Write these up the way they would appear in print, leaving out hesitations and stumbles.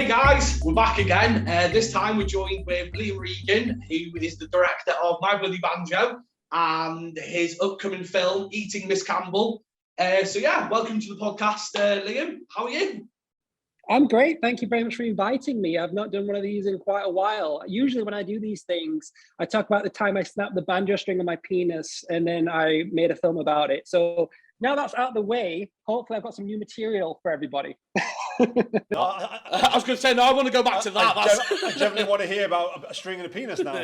Hey guys, we're back again. This time we're joined with Liam Regan, who is the director of My Bloody Banjo and his upcoming film, Eating Miss Campbell. Welcome to the podcast, Liam. How are you? I'm great. Thank you very much for inviting me. I've not done one of these in quite a while. Usually when I do these things, I talk about the time I snapped the banjo string on my penis and then I made a film about it. So now that's out of the way, hopefully I've got some new material for everybody. I was going to say, no, I want to go back to that. I generally want to hear about a string and a penis now.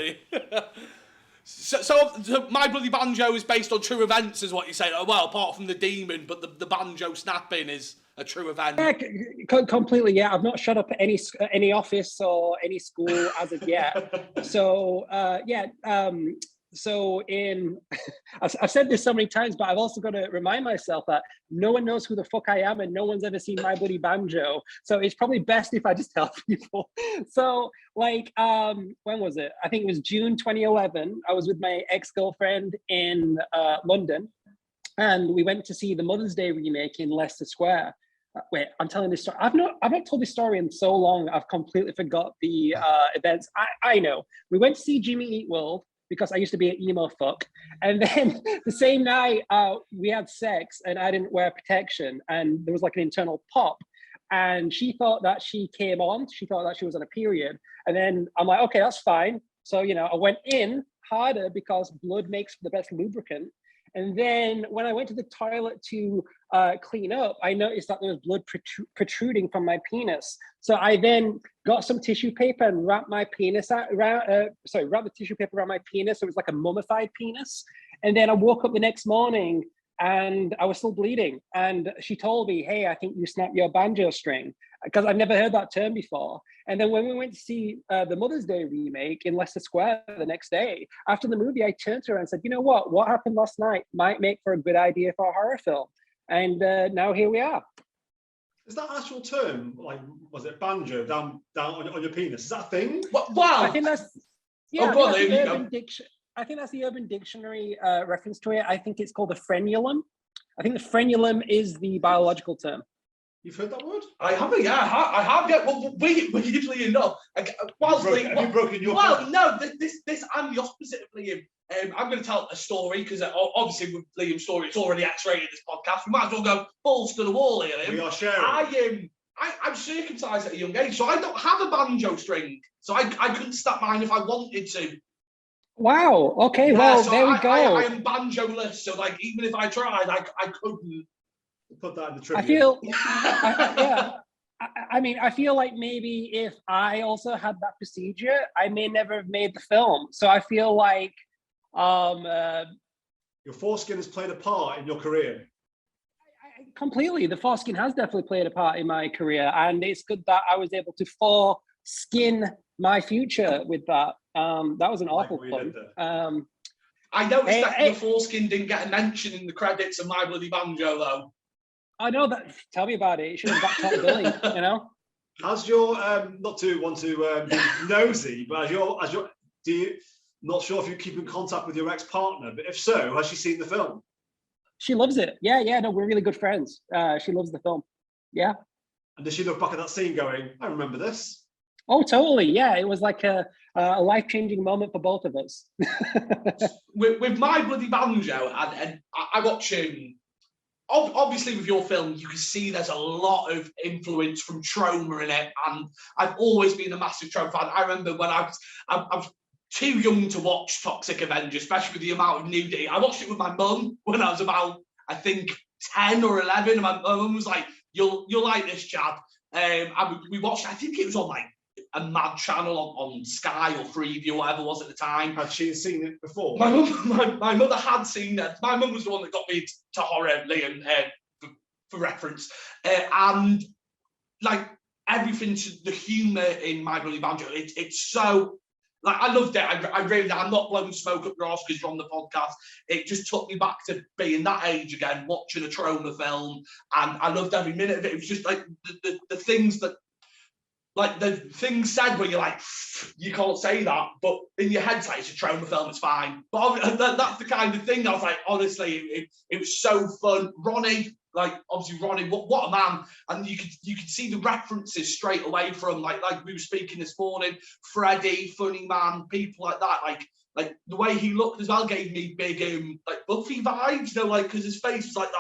So My Bloody Banjo is based on true events, is what you say. Well, apart from the demon, but the banjo snapping is a true event. Yeah, completely. Yeah, I've not shut up at any office or any school as of yet. So I've said this so many times, but I've also got to remind myself that no one knows who the fuck I am and no one's ever seen My Bloody Banjo. So it's probably best if I just tell people. So when was it? I think it was June 2011. I was with my ex-girlfriend in London and we went to see the Mother's Day remake in Leicester Square. Wait, I'm telling this story. I've not told this story in so long. I've completely forgot the events. I know. We went to see Jimmy Eat World, because I used to be an emo fuck. And then the same night, we had sex and I didn't wear protection and there was like an internal pop. And she thought that she came on, she thought that she was on a period. And then I'm like, okay, that's fine. So, I went in harder because blood makes the best lubricant. And then when I went to the toilet to clean up, I noticed that there was blood protruding from my penis. So I then got some tissue paper and wrapped my penis wrapped the tissue paper around my penis. So it was like a mummified penis. And then I woke up the next morning and I was still bleeding. And she told me, hey, I think you snapped your banjo string, because I've never heard that term before. And then when we went to see the Mother's Day remake in Leicester Square the next day, after the movie, I turned to her and said, you know what happened last night might make for a good idea for a horror film. And now here we are. Is that an actual term? Like, was it banjo down on your penis? Is that a thing? Wow. I think that's, I think that's the Urban Dictionary reference to it. I think it's called a frenulum. I think the frenulum is the biological term. You've heard that word? I haven't, yeah. I have, yeah. Well, weirdly enough, have you broken your foot? No, this I'm the opposite of Liam. I'm going to tell a story, because obviously with Liam's story, it's already X-rated this podcast. We might as well go balls to the wall here, Liam. We are sharing. I'm circumcised at a young age, so I don't have a banjo string. So I couldn't snap mine if I wanted to. Wow. Okay. Well, so there we go. I am banjo-less, so even if I tried, I couldn't. Put that in the trivia. I feel like maybe if I also had that procedure, I may never have made the film. So I feel like your foreskin has played a part in your career. Completely. The foreskin has definitely played a part in my career, and it's good that I was able to foreskin my future with that. That was an awful pun. I noticed that your foreskin didn't get a mention in the credits of My Bloody Banjo, though. I know that. Tell me about it. It should have got top billing, As your not to want to be nosy, but not sure if you keep in contact with your ex-partner, but if so, has she seen the film? She loves it. Yeah, no, we're really good friends. She loves the film. Yeah. And does she look back at that scene going, I remember this? Oh, totally. Yeah, it was like a life-changing moment for both of us. with My Bloody Banjo, and I watch obviously with your film, you can see there's a lot of influence from Troma in it, and I've always been a massive Troma fan. I remember when I was too young to watch Toxic Avenger, especially with the amount of nudity. I watched it with my mum when I was about, I think, 10 or 11, and my mum was like, you'll like this, Chad. And we watched, I think it was on like a mad channel on Sky or Freeview, whatever it was at the time. Had she seen it before? My mother had seen it. My mum was the one that got me to horror, Liam, for reference. And like everything, the humour in My Bloody Banjo, it's so, like, I loved it. I really, I'm not blowing smoke up your arse because you're on the podcast. It just took me back to being that age again, watching a Troma film, and I loved every minute of it. It was just like the things that, like the things said where you're like, you can't say that, but in your head, it's a Troma film, it's fine. But that's the kind of thing I was like, honestly, it was so fun. Ronnie, like obviously Ronnie, what a man, and you could see the references straight away from like we were speaking this morning, Freddie, Funny Man, people like that, like the way he looked as well gave me big like Buffy vibes, you know, like because his face was like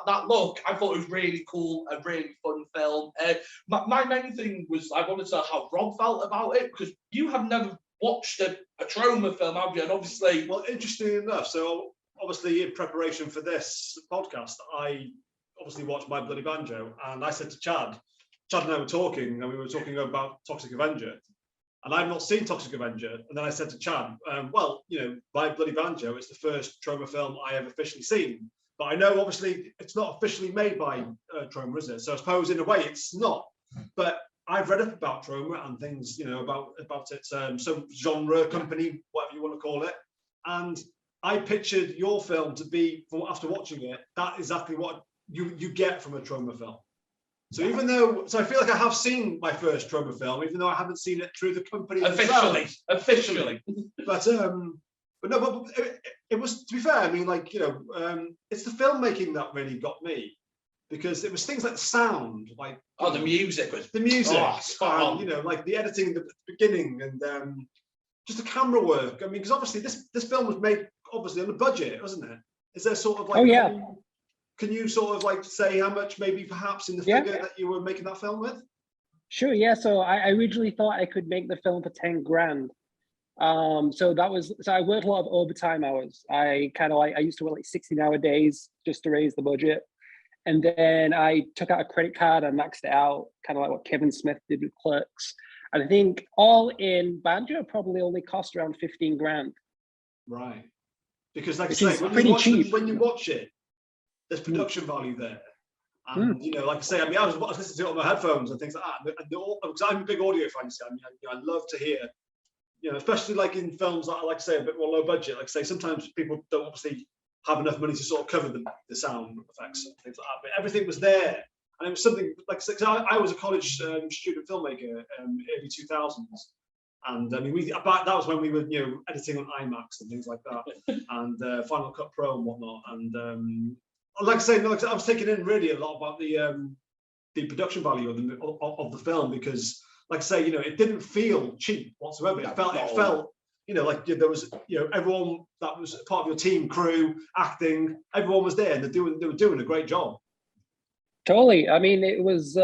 that look. I thought it was really cool, a really fun film. My main thing was I wanted to know how Rob felt about it, because you have never watched a Troma film, have you? And obviously, well, interestingly enough, so obviously in preparation for this podcast, I obviously watched My Bloody Banjo, and I said to Chad and I were talking, and we were talking about Toxic Avenger, and I've not seen Toxic Avenger, and then I said to Chad, well, you know, My Bloody Banjo is the first Troma film I have officially seen, but I know obviously it's not officially made by Troma, is it? So I suppose in a way it's not, but I've read up about Troma and things, you know, about its some genre company, whatever you want to call it, and I pictured your film to be, after watching it, that exactly what you get from a Troma film. So even though, I feel like I have seen my first Troma film, even though I haven't seen it through the company officially. But no, but it was, to be fair, I mean, like, you know, it's the filmmaking that really got me, because it was things like the sound, like the music was spot on. You know, like the editing in the beginning, and just the camera work. I mean, because obviously this film was made obviously on a budget, wasn't it? Is there sort of like, can you sort of like say how much maybe perhaps in the figure that you were making that film with? Sure, yeah. So I originally thought I could make the film for 10 grand. So I worked a lot of overtime hours. I used to work like 16-hour days just to raise the budget. And then I took out a credit card and maxed it out, kind of like what Kevin Smith did with Clerks. And I think all in, Banjo probably only cost around 15 grand. Right. Because like I say, when you watch it, there's production value there. And, you know, like I say, I mean, I was listening to it on my headphones and things like that. Because I'm a big audio fan, I mean, I love to hear, you know, especially like in films that I like to say a bit more low budget. Like I say, sometimes people don't obviously have enough money to sort of cover the sound effects and things like that. But everything was there. And it was something like, I was a college student filmmaker early 2000s. And I mean, that was when we were, you know, editing on IMAX and things like that, and Final Cut Pro and whatnot. And like I say, I was taking in really a lot about the production value of the film, because, like I say, you know, it didn't feel cheap whatsoever. It felt, you know, like there was, you know, everyone that was part of your team, crew, acting, everyone was there, and they were doing a great job. Totally. I mean, it was.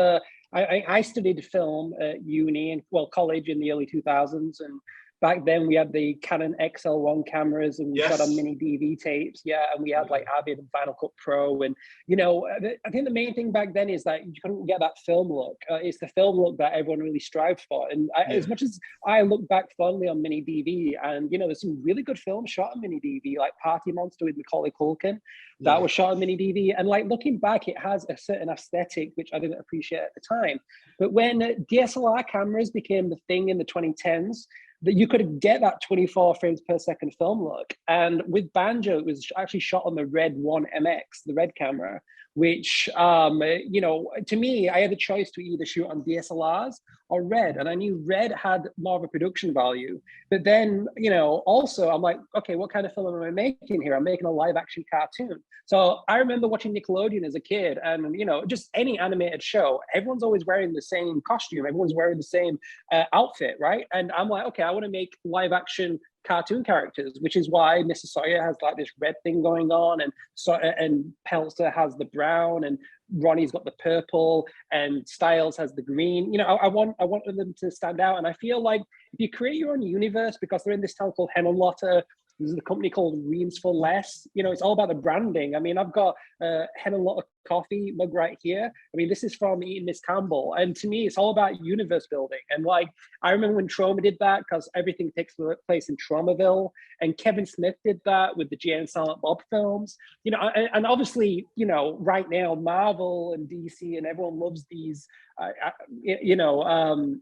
I studied film at uni and college in the early 2000s, and back then we had the Canon XL1 cameras, and we shot on mini DV tapes. Yeah, and we had like Avid and Final Cut Pro, and you know, I think the main thing back then is that you couldn't get that film look. It's the film look that everyone really strived for. And as much as I look back fondly on mini DV, and you know, there's some really good films shot on mini DV, like Party Monster with Macaulay Culkin, that was shot on mini DV. And like looking back, it has a certain aesthetic which I didn't appreciate at the time. But when DSLR cameras became the thing in the 2010s, that you could get that 24 frames per second film look. And with Banjo, it was actually shot on the Red 1 MX, the Red camera, which, you know, to me, I had a choice to either shoot on DSLRs or Red. And I knew Red had more of a production value. But then, you know, also I'm like, okay, what kind of film am I making here? I'm making a live action cartoon. So I remember watching Nickelodeon as a kid, and, you know, just any animated show, everyone's always wearing the same costume. Everyone's wearing the same outfit, right? And I'm like, okay, I want to make live action cartoon characters, which is why Mr. Sawyer has like this red thing going on, and Pelzer has the brown, and Ronnie's got the purple, and Styles has the green. You know, I want them to stand out. And I feel like if you create your own universe, because they're in this town called Henenlotter, there's a company called Reams for Less. You know, it's all about the branding. I mean, I've got Henenlotter coffee mug right here. I mean, this is from eating Miss Campbell. And to me, it's all about universe building. And like, I remember when Troma did that, because everything takes place in Tromaville. And Kevin Smith did that with the Jay and Silent Bob films. You know, and obviously, you know, right now, Marvel and DC and everyone loves these, you know,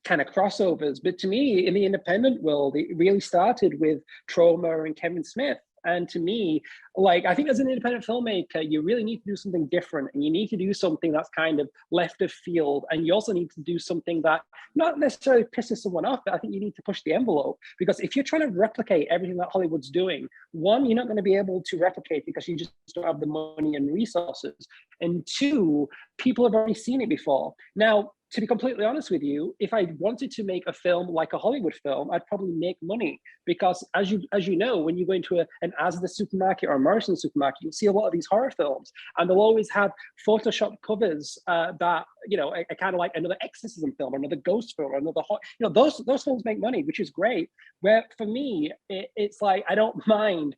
kind of crossovers. But to me, in the independent world, it really started with Troma and Kevin Smith. And to me, like, I think as an independent filmmaker, you really need to do something different, and you need to do something that's kind of left of field. And you also need to do something that not necessarily pisses someone off, but I think you need to push the envelope, because if you're trying to replicate everything that Hollywood's doing, one, you're not going to be able to replicate because you just don't have the money and resources. And two, people have already seen it before. Now, to be completely honest with you, if I wanted to make a film like a Hollywood film, I'd probably make money, because as you know, when you go into an Asda supermarket or a Morrison supermarket, you'll see a lot of these horror films, and they'll always have Photoshop covers that, you know, are kind of like another exorcism film, or another ghost film, or another, you know, those films make money, which is great. Where for me, it's like, I don't mind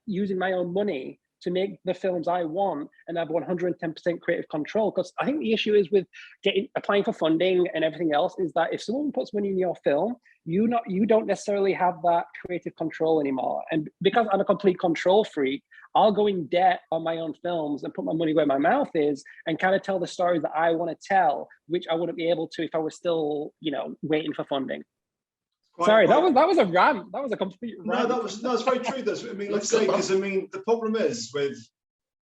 using my own money to make the films I want and have 110% creative control. Because I think the issue is with applying for funding and everything else is that if someone puts money in your film, you don't necessarily have that creative control anymore. And because I'm a complete control freak, I'll go in debt on my own films and put my money where my mouth is and kind of tell the stories that I want to tell, which I wouldn't be able to if I was still, you know, waiting for funding. Sorry, that was a rant. That was a complete rant. No, that's very true. I mean, let's say, because I mean, the problem is with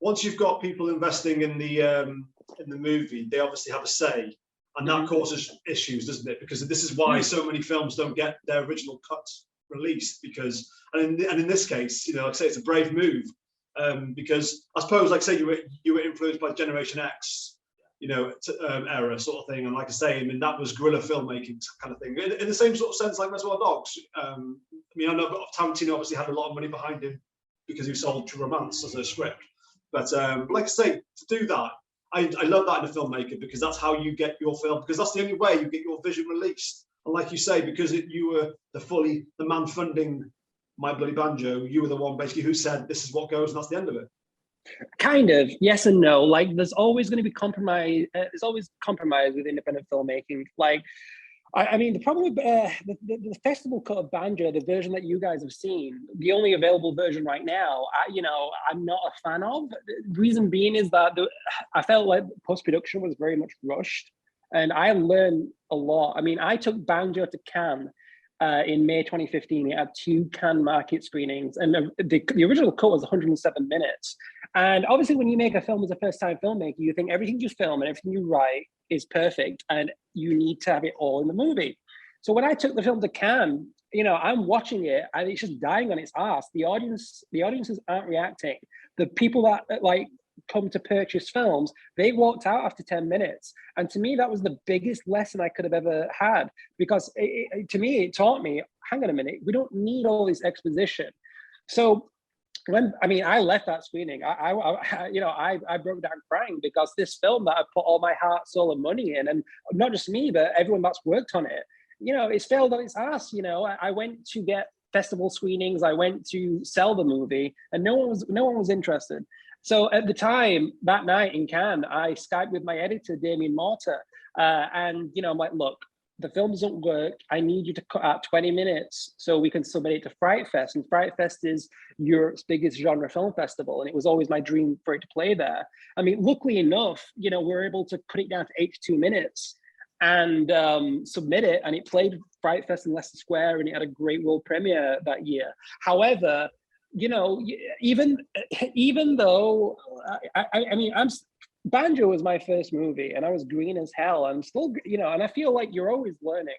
once you've got people investing in the movie, they obviously have a say, and that causes issues, doesn't it? Because this is why so many films don't get their original cuts released. Because and in this case, you know, like I say, it's a brave move, because I suppose, like say, you were influenced by Generation X, you know, era sort of thing, and like I say, I mean, that was guerrilla filmmaking kind of thing, in the same sort of sense like Reservoir Dogs. I mean, I know Tarantino obviously had a lot of money behind him because he sold True Romance as a script, but like I say, to do that, I love that in a filmmaker, because that's how you get your film, because that's the only way you get your vision released. And like you say, because you were the man funding My Bloody Banjo, you were the one basically who said this is what goes, and that's the end of it. Kind of, yes and no. Like, there's always going to be compromise. There's always compromise with independent filmmaking. Like, I mean, the problem with the festival cut of Banjo, the version that you guys have seen, the only available version right now, I'm not a fan of. The reason being is that I felt like post-production was very much rushed, and I learned a lot. I mean, I took Banjo to Cannes in May 2015. It had 2 Cannes market screenings, and the original cut was 107 minutes. And obviously, when you make a film as a first-time filmmaker, you think everything you film and everything you write is perfect, and you need to have it all in the movie. So when I took the film to Cannes, you know, I'm watching it, and it's just dying on its ass. The audiences aren't reacting. The people that like come to purchase films, they walked out after 10 minutes. And to me, that was the biggest lesson I could have ever had, because to me, it taught me, hang on a minute, we don't need all this exposition. So I left that screening. I broke down crying, because this film that I put all my heart, soul, and money in, and not just me, but everyone that's worked on it, you know, it's failed on its ass. You know, I went to get festival screenings, I went to sell the movie, and no one was interested. So at the time, that night in Cannes, I Skyped with my editor, Damien Mortar, and you know, I'm like, look, the film doesn't work. I need you to cut out 20 minutes so we can submit it to Fright Fest. And Fright Fest is Europe's biggest genre film festival, and it was always my dream for it to play there. I mean, luckily enough, you know, we were able to cut it down to 82 minutes and submit it, and it played Fright Fest in Leicester Square, and it had a great world premiere that year. However, you know, even though Banjo was my first movie, and I was green as hell. I'm still, you know, and I feel like you're always learning.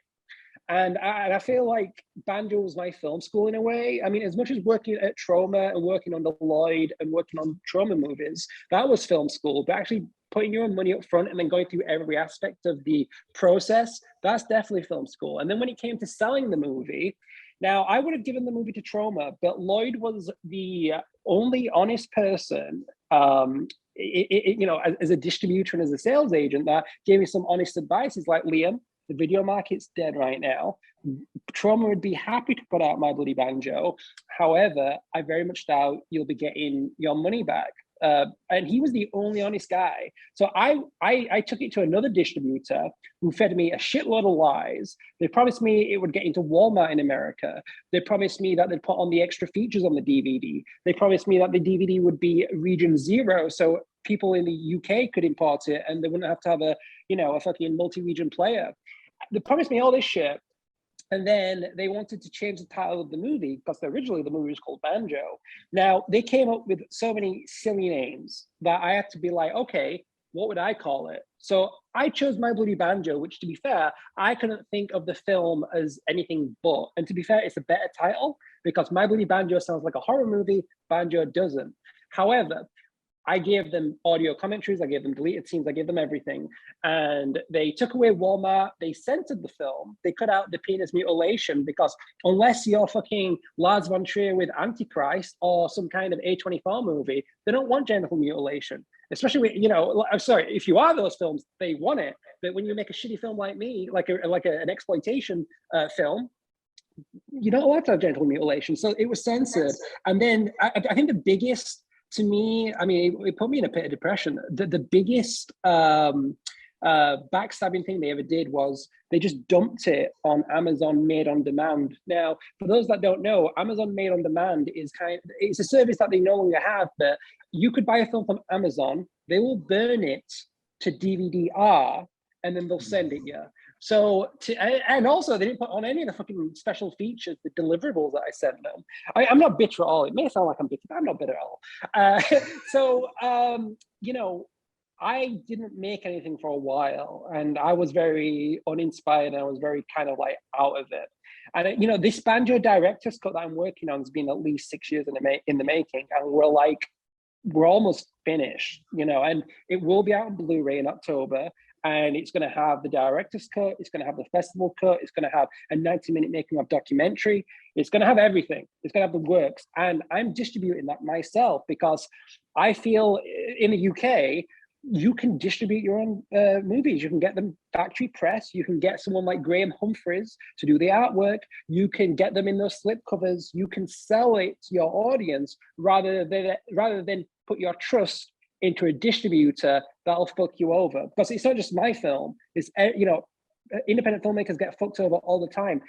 And I feel like Banjo was my film school in a way. I mean, as much as working at Troma and working on the Lloyd and working on Troma movies, that was film school. But actually putting your own money up front and then going through every aspect of the process, that's definitely film school. And then when it came to selling the movie, now I would have given the movie to Troma, but Lloyd was the only honest person, you know, as a distributor and as a sales agent, that gave me some honest advice. He's like, Liam, the video market's dead right now. Troma would be happy to put out My Bloody Banjo. However, I very much doubt you'll be getting your money back. And he was the only honest guy. So I took it to another distributor who fed me a shitload of lies. They promised me it would get into Walmart in America. They promised me that they'd put on the extra features on the DVD. They promised me that the DVD would be region 0, so people in the UK could import it and they wouldn't have to have a fucking multi-region player. They promised me all this shit. And then they wanted to change the title of the movie because originally the movie was called Banjo. Now, they came up with so many silly names that I had to be like, okay, what would I call it? So I chose My Bloody Banjo, which, to be fair, I couldn't think of the film as anything but. And to be fair, it's a better title because My Bloody Banjo sounds like a horror movie, Banjo doesn't. However, I gave them audio commentaries, I gave them deleted scenes, I gave them everything. And they took away Walmart, they censored the film, they cut out the penis mutilation because unless you're fucking Lars von Trier with Antichrist or some kind of A24 movie, they don't want genital mutilation. Especially with, you know, I'm sorry, if you are those films, they want it. But when you make a shitty film like me, an exploitation film, you don't want to have genital mutilation. So it was censored. And then I think the biggest, to me, I mean, it put me in a pit of depression. The biggest backstabbing thing they ever did was they just dumped it on Amazon Made on Demand. Now, for those that don't know, Amazon Made on Demand is it's a service that they no longer have, but you could buy a film from Amazon, they will burn it to DVD-R, and then they'll send it you. So, and also they didn't put on any of the fucking special features, the deliverables that I sent them. I'm not bitter at all. It may sound like I'm bitter, but I'm not bitter at all. You know, I didn't make anything for a while, and I was very uninspired, and I was very kind of like out of it. And you know, this Banjo director's cut that I'm working on has been at least 6 years in the making, and we're almost finished, you know, and it will be out on Blu-ray in October. And it's going to have the director's cut, it's going to have the festival cut, it's going to have a 90-minute making of documentary, it's going to have everything, it's going to have the works. And I'm distributing that myself because I feel in the UK, you can distribute your own movies. You can get them factory press. You can get someone like Graham Humphreys to do the artwork. You can get them in those slipcovers. You can sell it to your audience rather than put your trust into a distributor that'll fuck you over. Because it's not just my film. It's, you know, independent filmmakers get fucked over all the time.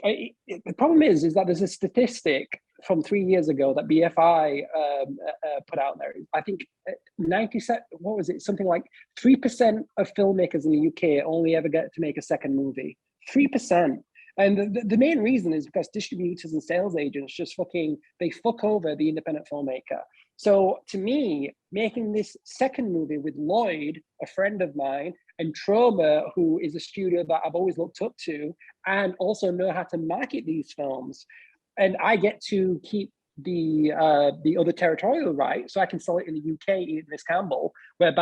The problem is that there's a statistic from 3 years ago that BFI put out there. I think 97, what was it? Something like 3% of filmmakers in the UK only ever get to make a second movie. 3%. And the main reason is because distributors and sales agents just they fuck over the independent filmmaker. So to me, making this second movie with Lloyd, a friend of mine, and Troma, who is a studio that I've always looked up to, and also know how to market these films, and I get to keep the other territorial right, so I can sell it in the UK, Miss Campbell, where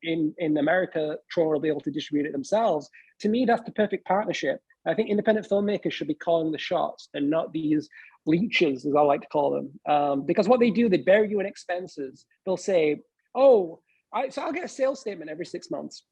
in America, Troma will be able to distribute it themselves. To me, that's the perfect partnership. I think independent filmmakers should be calling the shots and not these leeches, as I like to call them. Because what they do, they bury you in expenses. They'll say, so I'll get a sales statement every 6 months.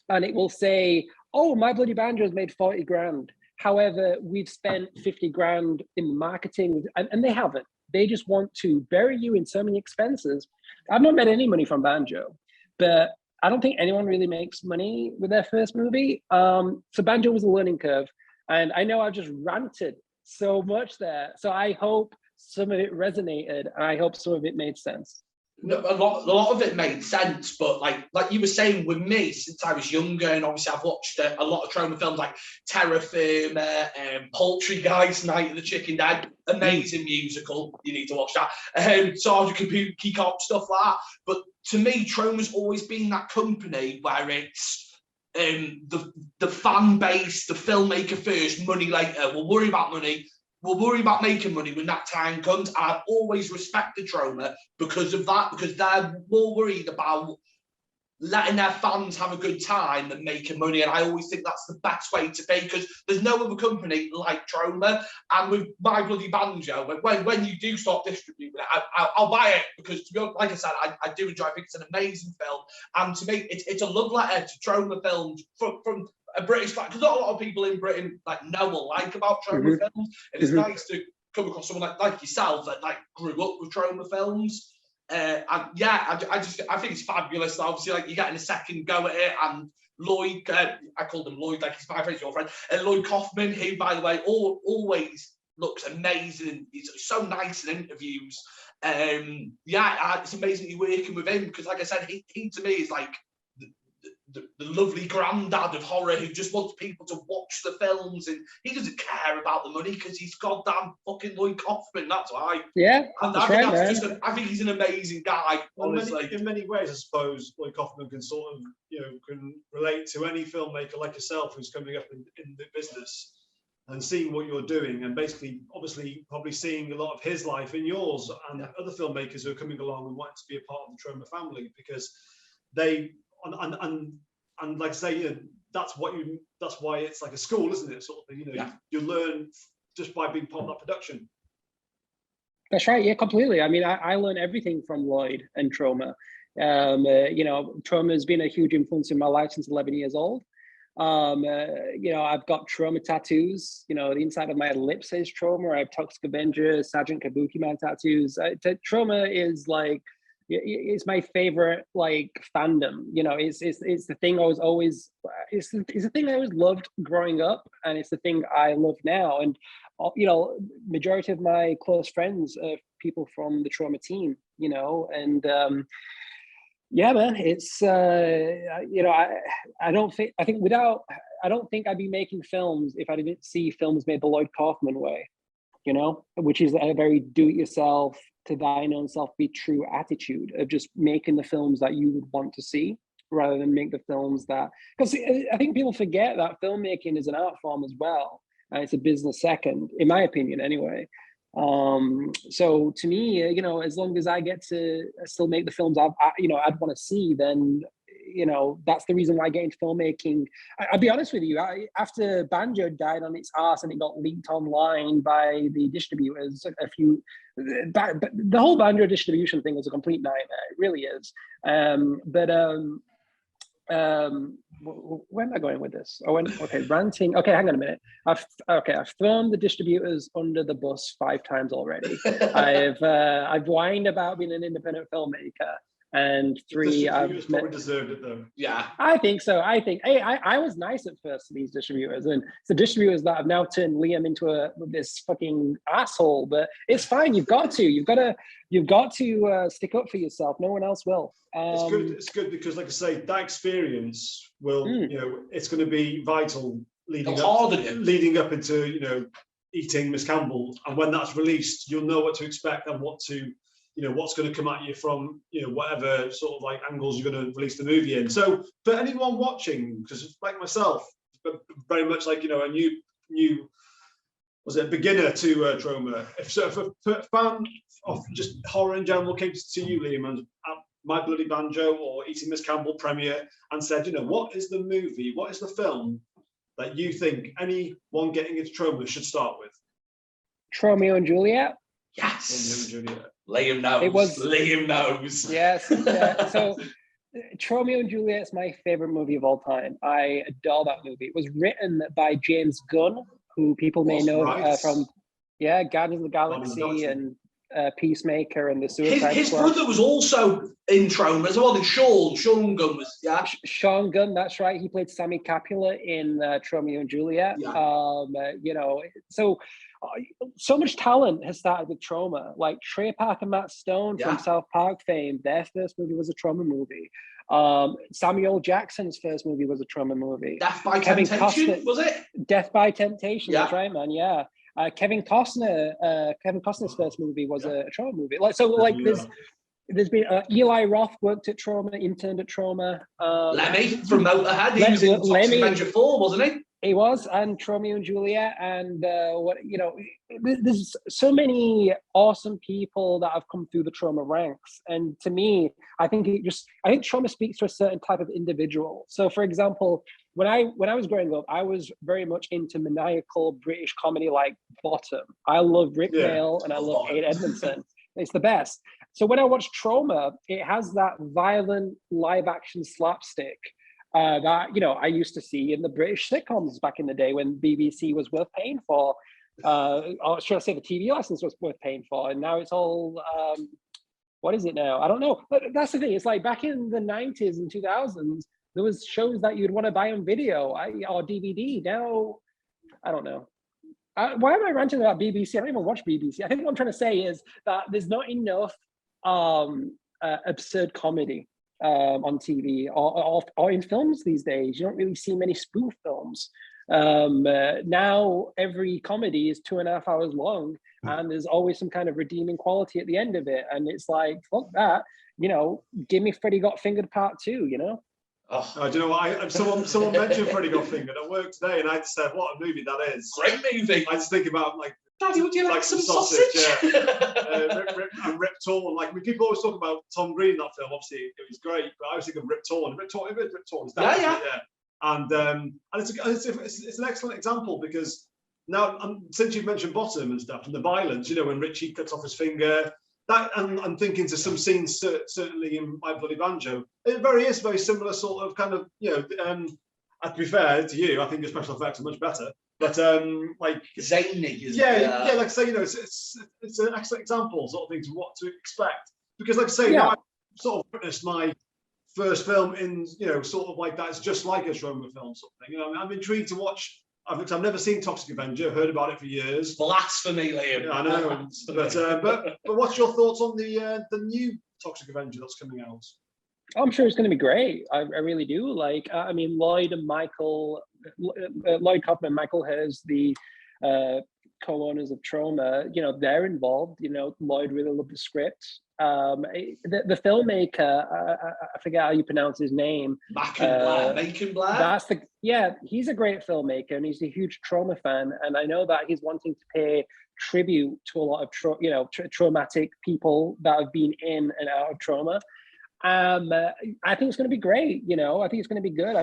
And it will say, oh, My Bloody Banjo has made 40 grand. However, we've spent 50 grand in marketing, and they haven't. They just want to bury you in so many expenses. I've not made any money from Banjo, but I don't think anyone really makes money with their first movie. So Banjo was a learning curve. And I know I've just ranted so much there. So I hope some of it resonated, and I hope some of it made sense. No, a lot of it made sense, but like you were saying, with me, since I was younger, and obviously I've watched a lot of Troma films like Terra Firma, Poultry Guys, Night of the Chicken Dead, amazing musical, you need to watch that. Sergeant Keycop, stuff like that. But to me, Troma's always been that company where it's the fan base, the filmmaker first, money later. We'll worry about money. We'll worry about making money when that time comes. And I've always respected Troma because of that, because they're more worried about letting their fans have a good time than making money. And I always think that's the best way to be, because there's no other company like Troma. And with My Bloody Banjo, when you do start distributing it, I'll buy it, because, to be honest, like I said, I do enjoy it. I think it's an amazing film. And to me, it's a love letter to Troma films from a British, because not a lot of people in Britain know or like about Troma films. And it's nice to come across someone like yourself that grew up with Troma films. And yeah, I think it's fabulous. Obviously, you're getting a second go at it, and Lloyd, I called him Lloyd, he's my friend, your friend, Lloyd Kaufman, who, by the way, always looks amazing. He's so nice in interviews. It's amazing you're working with him, because, like I said, he to me is the lovely granddad of horror who just wants people to watch the films, and he doesn't care about the money because he's goddamn fucking Lloyd Kaufman. That's why. Yeah, and that's right, man. I think he's an amazing guy. Honestly, in many ways, I suppose Lloyd Kaufman can sort of, can relate to any filmmaker like yourself who's coming up in the business and seeing what you're doing, and basically, obviously, probably seeing a lot of his life in yours and other filmmakers who are coming along and wanting to be a part of the Troma family, because they and like I say, that's why it's like a school, isn't it? Sort of thing, you learn just by being part of that production. That's right. Yeah, completely. I mean, I learned everything from Lloyd and Troma. Troma has been a huge influence in my life since 11 years old. I've got Troma tattoos. The inside of my lip says Troma. I have Toxic Avenger, Sergeant Kabuki Man tattoos. Troma is like, it's my favorite like fandom. It's the thing I was always. It's the thing I always loved growing up, and it's the thing I love now. And majority of my close friends are people from the Troma team. Yeah, man, it's I don't think I'd be making films if I didn't see films made the Lloyd Kaufman way, which is a very do-it-yourself, to thine own self be true attitude of just making the films that you would want to see rather than make the films that, because I think people forget that filmmaking is an art form as well, and it's a business second, in my opinion, anyway. So to me, as long as I get to still make the films I'd want to see, then that's the reason why I get into filmmaking. I'll be honest with you, after Banjo died on its ass and it got leaked online by the distributors, but the whole Banjo distribution thing was a complete nightmare. It really is. Where am I going with this? Ranting. Okay, hang on a minute. I've thrown the distributors under the bus 5 times already. I've whined about being an independent filmmaker, and 3, I've probably deserved it though. Yeah, I think so. I was nice at first to these distributors, and it's the distributors that have now turned Liam into this fucking asshole. But it's fine. You've got to stick up for yourself. No one else will. It's good because, like I say, that experience will, it's going to be vital leading up into, eating Miss Campbell. And when that's released, you'll know what to expect and what's going to come at you from, whatever sort of like angles you're going to release the movie in. So for anyone watching, because like myself, but very much like, a new beginner to Troma. If a fan of just horror in general came to you, Liam, and My Bloody Banjo or Eating Miss Campbell premiere and said, what is the movie, what is the film that you think anyone getting into Troma should start with? Romeo and Juliet. Yes. Romeo and Juliet. Liam knows. Liam knows. Yes. Yeah. So Romeo and Juliet is my favorite movie of all time. I adore that movie. It was written by James Gunn, who people may know from Guardians of the Galaxy and Peacemaker and the Suicide His Squad. brother was also in Troma as well. And Sean Gunn was, Sean Gunn, that's right. He played Sammy Capula in Romeo and Juliet. So much talent has started with Troma. Like Trey Parker and Matt Stone from South Park fame, their first movie was a Troma movie. Samuel Jackson's first movie was a Troma movie. Death by Temptation, was it? Death by Temptation, that's right, man. Yeah. Kevin Costner's first movie was a Troma movie. There's been Eli Roth worked at Troma, interned at Troma. Lemmy from Motorhead, he was in Toxic Avenger 4, wasn't he? He was, and Romeo and Juliet, and there's so many awesome people that have come through the Troma ranks, and to me, I think Troma speaks to a certain type of individual. So, for example, when I was growing up, I was very much into maniacal British comedy like Bottom. I love Rick Mail and I love Kate Edmondson. It's the best. So when I watched Troma, it has that violent live action slapstick that I used to see in the British sitcoms back in the day when BBC was worth paying for, or should I say the TV license was worth paying for, and now it's all what is it now? I don't know. But that's the thing. It's like back in the 90s and 2000s, there was shows that you'd want to buy on video or DVD. Now, I don't know. Why am I ranting about BBC? I don't even watch BBC. I think what I'm trying to say is that there's not enough absurd comedy on TV or in films these days. You don't really see many spoof films. Now every comedy is 2.5 hours long, and there's always some kind of redeeming quality at the end of it. And it's like, fuck that, give me Freddy Got Fingered Part 2, Oh, do you know what? Someone mentioned Freddy Got Fingered at work today, and I said, "What a movie that is! Great movie." I just think about Daddy, would you like some sausage? And Rip Torn. People always talk about Tom Green in that film. Obviously, it was great, but I always think of Rip Torn. Rip Torn is yeah. And it's an excellent example because now, since you've mentioned Bottom and stuff and the violence, when Richie cuts off his finger. That and I'm thinking to some scenes certainly in My Bloody Banjo. It is very similar sort of kind of to be fair to you, I think the special effects are much better. But zany, like I say, it's an excellent example sort of thing to what to expect. Because like I say, now I sort of witnessed my first film in sort of like that's just like a Troma film sort of thing. I'm intrigued to watch. I've never seen Toxic Avenger. Heard about it for years. Blasphemy, Liam. Yeah, I know. But what's your thoughts on the new Toxic Avenger that's coming out? I'm sure it's going to be great. I really do. Lloyd Kaufman and Michael Hers, the co-owners of Troma, they're involved. Lloyd really loved the script. The filmmaker, I forget how you pronounce his name. Macon Blair. He's a great filmmaker, and he's a huge Troma fan. And I know that he's wanting to pay tribute to a lot of traumatic people that have been in and out of Troma. I think it's going to be great. I think it's going to be good.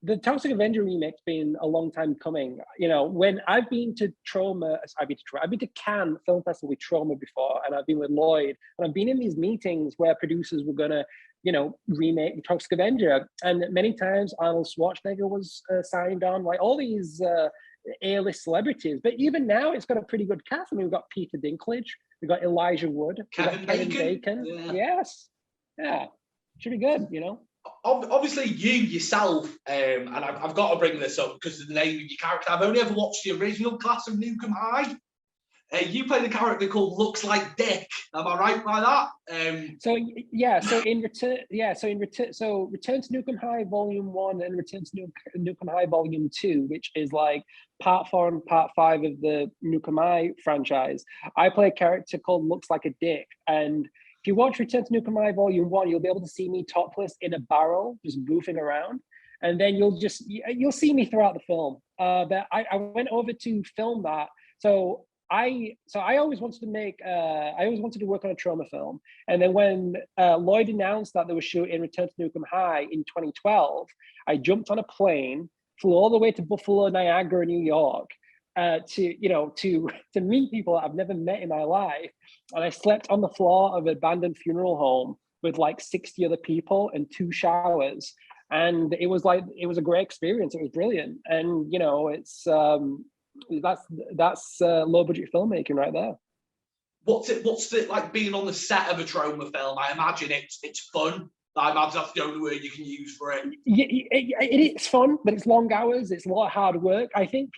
The Toxic Avenger remake's been a long time coming. When I've been to Cannes Film Festival with Troma before, and I've been with Lloyd, and I've been in these meetings where producers were gonna, remake the Toxic Avenger, and many times Arnold Schwarzenegger was signed on, like all these A-list celebrities. But even now, it's got a pretty good cast. We've got Peter Dinklage, we've got Elijah Wood, Kevin Bacon. Yeah. Yes, should be good. Obviously, you yourself, and I've got to bring this up because of the name of your character. I've only ever watched the original Class of Nukem High. You played a character called Looks Like Dick. Am I right by that? Return to Nukem High Volume 1 and Return to Nukem High Volume 2, which is like Part 4 and Part 5 of the Nukem High franchise. I play a character called Looks Like a Dick, and if you watch Return to Nukem High Volume 1, you'll be able to see me topless in a barrel, just goofing around. And then you'll see me throughout the film. But I went over to film that. So I always wanted to work on a Troma film. And then when Lloyd announced that they were shooting Return to Nukem High in 2012, I jumped on a plane, flew all the way to Buffalo, Niagara, New York, to meet people that I've never met in my life. And I slept on the floor of an abandoned funeral home with like 60 other people and 2 showers. And it was a great experience. It was brilliant. And, it's that's low budget filmmaking right there. What's it like being on the set of a Troma film? I imagine it's fun. I imagine that's the only word you can use for it. It's fun, but it's long hours. It's a lot of hard work. I think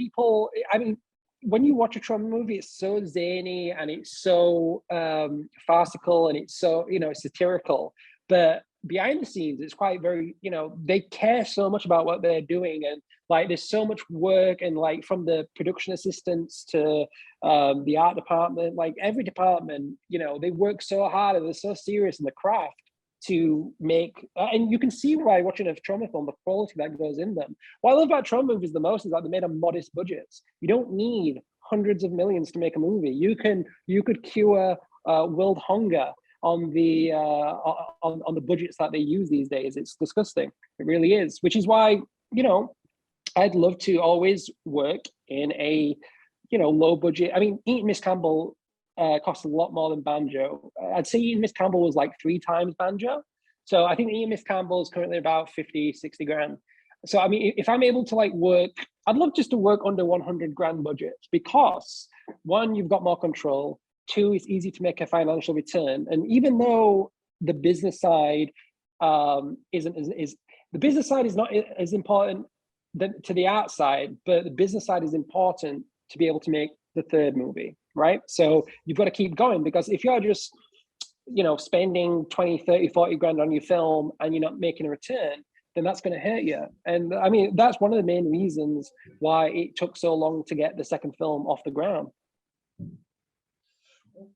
when you watch a Troma movie, it's so zany and it's so farcical and it's so, satirical. But behind the scenes, it's quite very, they care so much about what they're doing. And like, there's so much work, and like from the production assistants to the art department, like every department, they work so hard and they're so serious in the craft to make, and you can see why watching a Troma film, the quality that goes in them. What I love about Troma movies the most is that they made on modest budgets. You don't need hundreds of millions to make a movie. You could cure world hunger on the budgets that they use these days. It's disgusting. It really is. Which is why I'd love to always work in a low budget. I mean, Eating Miss Campbell cost a lot more than Banjo. I'd say Eating Miss Campbell was like 3 times Banjo. So I think Eating Miss Campbell is currently about 50, 60 grand. So I mean, if I'm able to like work, I'd love just to work under 100 grand budgets, because 1, you've got more control. 2, it's easy to make a financial return. And even though the business side the business side is not as important to the art side, but the business side is important to be able to make the 3rd movie, right? So you've got to keep going, because if you're just spending 20, 30, 40 grand on your film and you're not making a return, then that's going to hurt you. And I mean, that's one of the main reasons why it took so long to get the second film off the ground.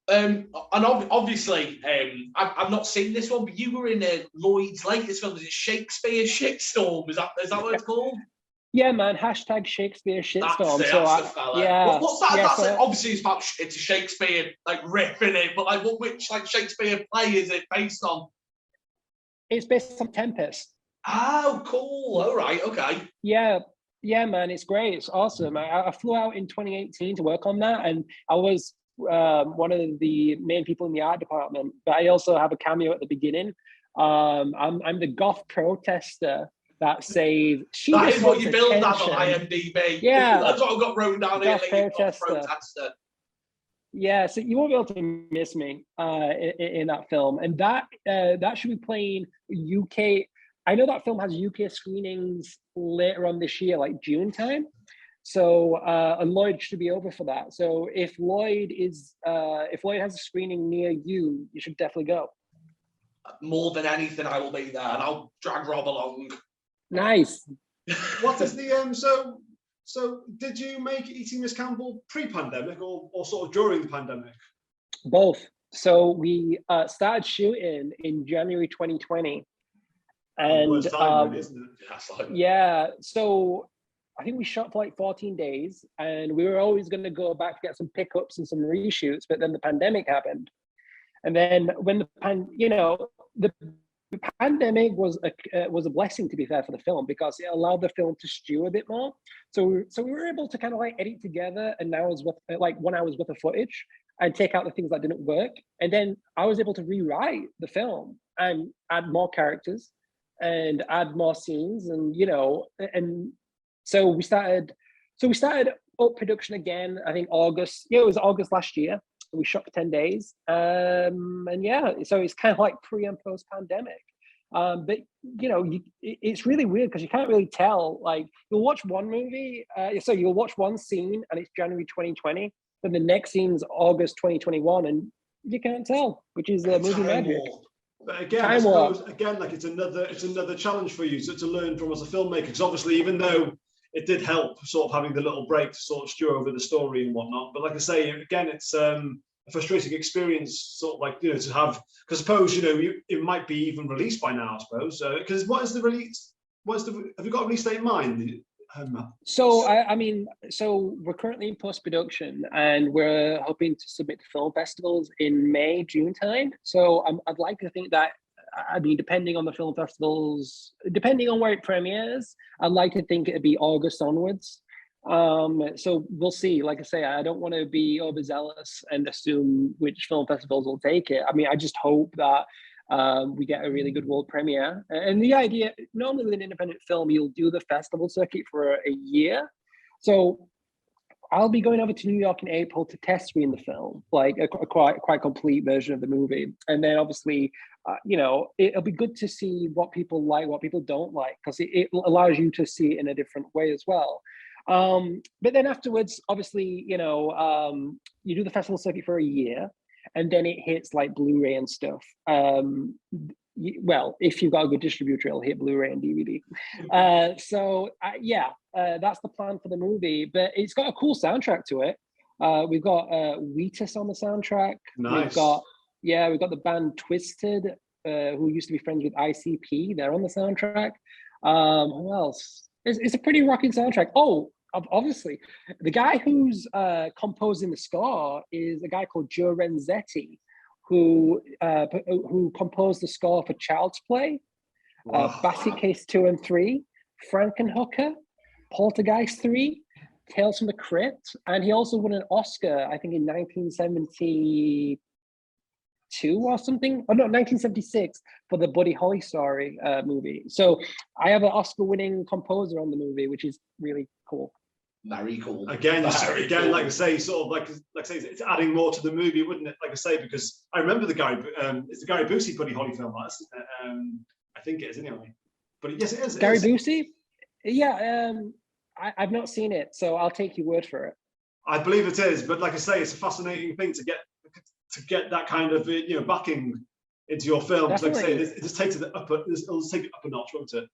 And obviously, I've not seen this one, but you were in Lloyd's latest film. Is it Shakespeare Shitstorm? Is that what it's called? Yeah, man. # Shakespeare Shitstorm. That's the fella. Yeah. What's that? Yeah, obviously it's a Shakespeare riff in it, but which Shakespeare play is it based on? It's based on Tempest. Oh, cool. All right. Okay. Yeah, man. It's great. It's awesome. I flew out in 2018 to work on that, and I was one of the main people in the art department. But I also have a cameo at the beginning. I'm the goth protester that saved. That is what you build that on IMDb. Yeah, that's what I've got wrote down here. Protester. Yeah, so you won't be able to miss me in that film, and that should be playing UK. I know that film has UK screenings later on this year, like June time. So and Lloyd should be over for that. So if Lloyd has a screening near you, you should definitely go. More than anything, I will be there, and I'll drag Rob along. Nice. What is the So did you make Eating Miss Campbell pre-pandemic or sort of during the pandemic? Both. So we started shooting in January 2020. And time, isn't it? Yeah, so I think we shot for like 14 days, and we were always going to go back to get some pickups and some reshoots, but then the pandemic happened. And then when the pandemic was a blessing, to be fair, for the film, because it allowed the film to stew a bit more. So we were able to kind of like edit together an hour's worth, like 1 hour's worth of footage, and take out the things that didn't work. And then I was able to rewrite the film and add more characters and add more scenes, and and so we started up production again. I think August. Yeah, it was August last year. We shot for 10 days. And yeah, so it's kind of like pre and post pandemic. But it's really weird because you can't really tell. Like, you'll watch one movie, so you'll watch one scene and it's January 2020, then the next scene's August 2021, and you can't tell, which is movie magic. But again, I suppose, like it's another challenge for you to learn from as a filmmaker, because obviously, even though it did help sort of having the little break to sort of stew over the story and whatnot. But like I say, again, it's a frustrating experience, sort of like, to have, because suppose, it might be even released by now, I suppose. Because have you got a release date in mind? So, so we're currently in post-production, and we're hoping to submit to film festivals in May, June time. So I'd like to think that, depending on the film festivals, depending on where it premieres, I'd like to think it'd be August onwards. So we'll see. Like I say, I don't want to be overzealous and assume which film festivals will take it. I just hope that we get a really good world premiere. And the idea, normally with an independent film, you'll do the festival circuit for a year. So I'll be going over to New York in April to test screen the film, like a quite complete version of the movie. And then obviously, it'll be good to see what people like, what people don't like, because it allows you to see it in a different way as well. But then afterwards, obviously, you do the festival circuit for a year, and then it hits like Blu-ray and stuff. Well, if you've got a good distributor, it'll hit Blu-ray and DVD. That's the plan for the movie. But it's got a cool soundtrack to it. We've got Wheatus on the soundtrack. Nice. We've got the band Twisted, who used to be friends with ICP. They're on the soundtrack. Who else? It's a pretty rocking soundtrack. Oh, obviously, the guy who's composing the score is a guy called Joe Renzetti, who composed the score for Child's Play, Basket Case 2 and 3, Frankenhooker, Poltergeist 3, Tales from the Crypt, and he also won an Oscar, I think, in 1972 or something. Oh no, 1976 for the Buddy Holly story movie. So I have an Oscar-winning composer on the movie, which is really cool. Very cool. Again, like I say, sort of like I say, it's adding more to the movie, wouldn't it? Like I say, because I remember the guy. It's the Gary Busey Buddy Holly film, I think it is anyway. But yes, it is. Gary Busey? Yeah, I've not seen it, so I'll take your word for it. I believe it is, but like I say, it's a fascinating thing to to get that kind of backing into your film. Like I say, it just takes it'll take it up a notch, won't it?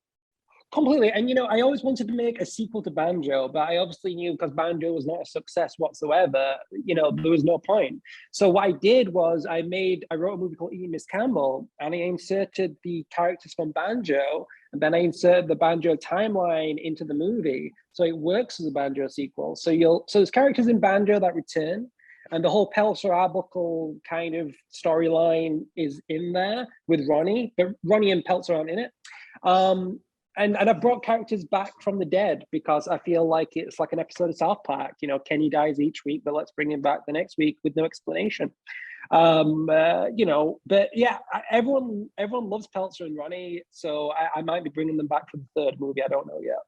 Completely. And I always wanted to make a sequel to Banjo, but I obviously knew because Banjo was not a success whatsoever, there was no point. So what I did was I wrote a movie called Eating Miss Campbell, and I inserted the characters from Banjo, and then I inserted the Banjo timeline into the movie. So it works as a Banjo sequel. So there's characters in Banjo that return, and the whole Peltzer Arbuckle kind of storyline is in there with Ronnie, but Ronnie and Peltzer aren't in it. And I brought characters back from the dead because I feel like it's like an episode of South Park. Kenny dies each week, but let's bring him back the next week with no explanation. But yeah, everyone loves Peltzer and Ronnie, so I might be bringing them back for the third movie. I don't know yet.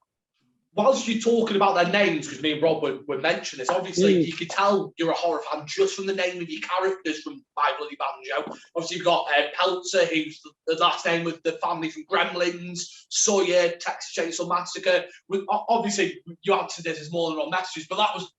Whilst you're talking about their names, because me and Rob were mentioning this, obviously you can tell you're a horror fan just from the name of your characters from My Bloody Banjo. Obviously you've got Peltzer, who's the last name with the family from Gremlins, Sawyer, Texas Chainsaw Massacre. Obviously you answered this as more than on messages, but that was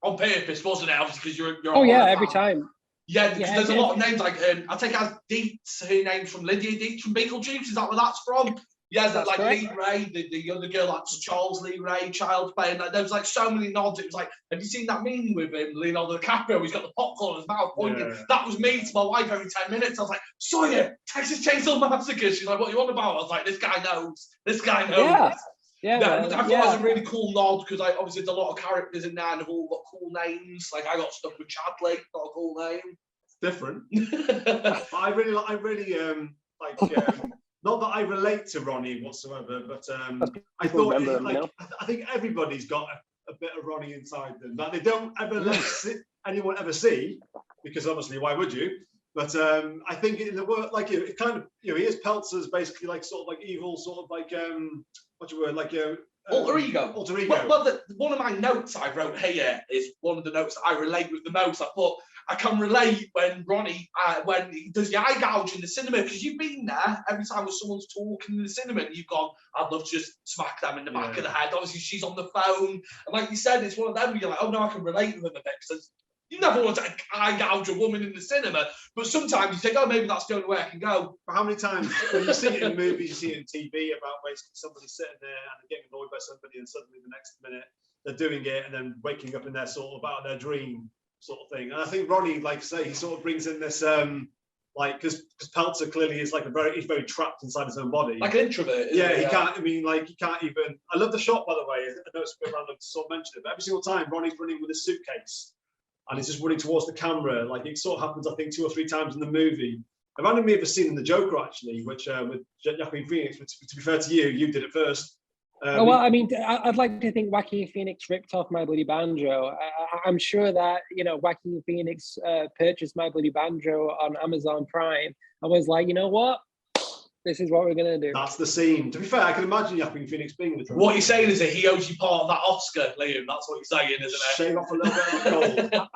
on purpose, wasn't it? Obviously because you're a horror every fan. time. Yeah, because there's a lot of names like I think it has Dietz, her name's from Lydia Dietz from Beetlejuice. Is that where that's from? Yeah, that's like correct. Lee Ray, the other girl, that's Charles Lee Ray, child playing. There was like so many nods. It was like, have you seen that meme with Leonardo DiCaprio? He's got the popcorn in his mouth pointing. Yeah. That was me to my wife every 10 minutes. I was like, Sawyer, Texas Chainsaw Massacre. She's like, what are you on about? I was like, this guy knows. This guy knows. Yeah. I thought it was a really cool nod because obviously there's a lot of characters in there and they've all got cool names. Like I got stuck with Chadley, got a cool name. It's different. I really not that I relate to Ronnie whatsoever, but I thought I think everybody's got a bit of Ronnie inside them that they don't ever let anyone ever see, because obviously why would you? But I think in the work, like it kind of he is Peltzer's basically like sort of like evil, sort of like what's your word, like alter ego. Alter ego. Well, one of my notes I wrote here is one of the notes that I relate with the most. I thought I can relate when Ronnie, when he does the eye gouge in the cinema, because you've been there every time when someone's talking in the cinema and you've gone, I'd love to just smack them in the back of the head. Obviously, she's on the phone. And like you said, it's one of them where you're like, oh no, I can relate with them a bit. Because you never want to eye gouge a woman in the cinema. But sometimes you think, oh, maybe that's the only way I can go. But how many times, when you see it in movies, you see it in TV about basically somebody sitting there and getting annoyed by somebody and suddenly the next minute they're doing it and then waking up in their sort of out of their dream sort of thing. And I think Ronnie, like I say, he sort of brings in this because Peltzer clearly is like he's very trapped inside his own body, like an introvert. Yeah, he can't. I mean, like he can't even. I love the shot, by the way. I know it's a bit random to sort of mention it, but every single time Ronnie's running with a suitcase and he's just running towards the camera, like it sort of happens, I think, 2 or 3 times in the movie. I've only ever seen in the Joker actually, which with Joaquin Phoenix. But to be fair to you, you did it first. Well, I mean, I'd like to think Joaquin Phoenix ripped off My Bloody Banjo. I'm sure that, Joaquin Phoenix purchased My Bloody Banjo on Amazon Prime and was like, you know what? This is what we're going to do. That's the scene. To be fair, I can imagine Joaquin Phoenix being the drummer. What you're saying is that he owes you part of that Oscar, Liam. That's what you're saying, isn't it? Shave off a little bit of gold.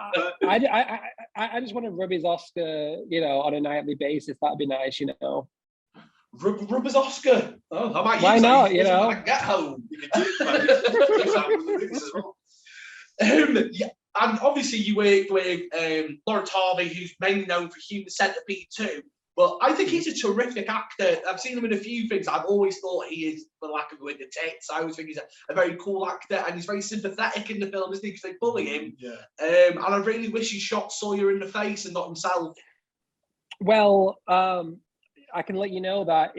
I just want to rub his Oscar, on a nightly basis. That'd be nice, Rub his Oscar. Oh, I might Why not? When I get home. You can do it. Yeah, and obviously you work with Lawrence Harvey, who's mainly known for Human Centipede 2. But I think he's a terrific actor. I've seen him in a few things. I've always thought he is, for lack of a word, the tits. I always think he's a very cool actor, and he's very sympathetic in the film, isn't he? Because they bully him. Yeah. And I really wish he shot Sawyer in the face and not himself. Well, I can let you know that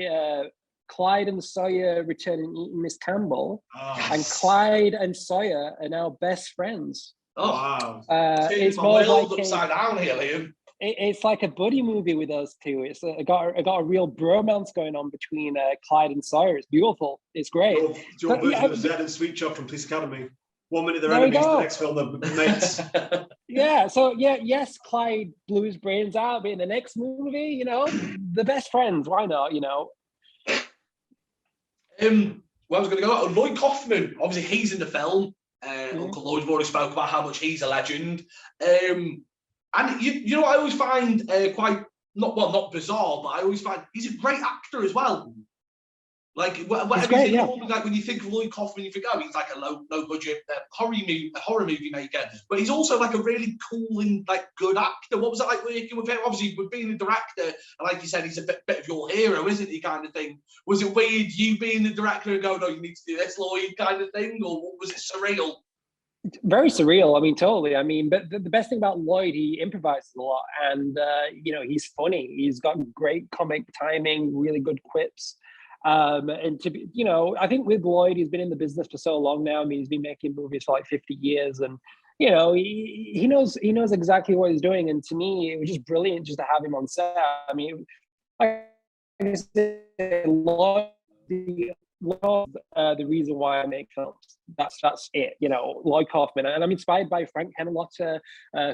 Clyde and Sawyer return in Eating Miss Campbell, and Clyde and Sawyer are now best friends. Oh, wow. It's more like upside down here, Liam. It's like a buddy movie with those two. It's got a real bromance going on between Clyde and Sawyer. It's beautiful. It's great. Your version of Zed and Sweet Chop from Police Academy. 1 minute they're enemies, the next film they're mates. Yeah. So yes, Clyde blew his brains out, but in the next movie, the best friends. Why not? Where I was going to go, Lloyd Kaufman. Obviously, he's in the film. Uncle Lloyd's already spoke about how much he's a legend. And you know what I always find quite not bizarre, but I always find he's a great actor as well. Like whatever he's in, like when you think of Lloyd Kaufman, you think, oh, he's like a low budget horror movie maker, but he's also like a really cool and like good actor. What was it like working with him? Obviously, with being a director, and like you said, he's a bit of your hero, isn't he? Kind of thing. Was it weird you being the director and going, no, you need to do this, Lloyd, kind of thing, or was it surreal? Very surreal. I mean, totally. I mean, but the best thing about Lloyd, he improvises a lot, and he's funny. He's got great comic timing, really good quips. And to be, I think with Lloyd, he's been in the business for so long now. I mean, he's been making movies for like 50 years, and he knows exactly what he's doing. And to me, it was just brilliant just to have him on set. I mean, like I said, Lloyd, the reason why I make films. That's it. Lloyd Kaufman, and I'm inspired by Frank Henenlotter,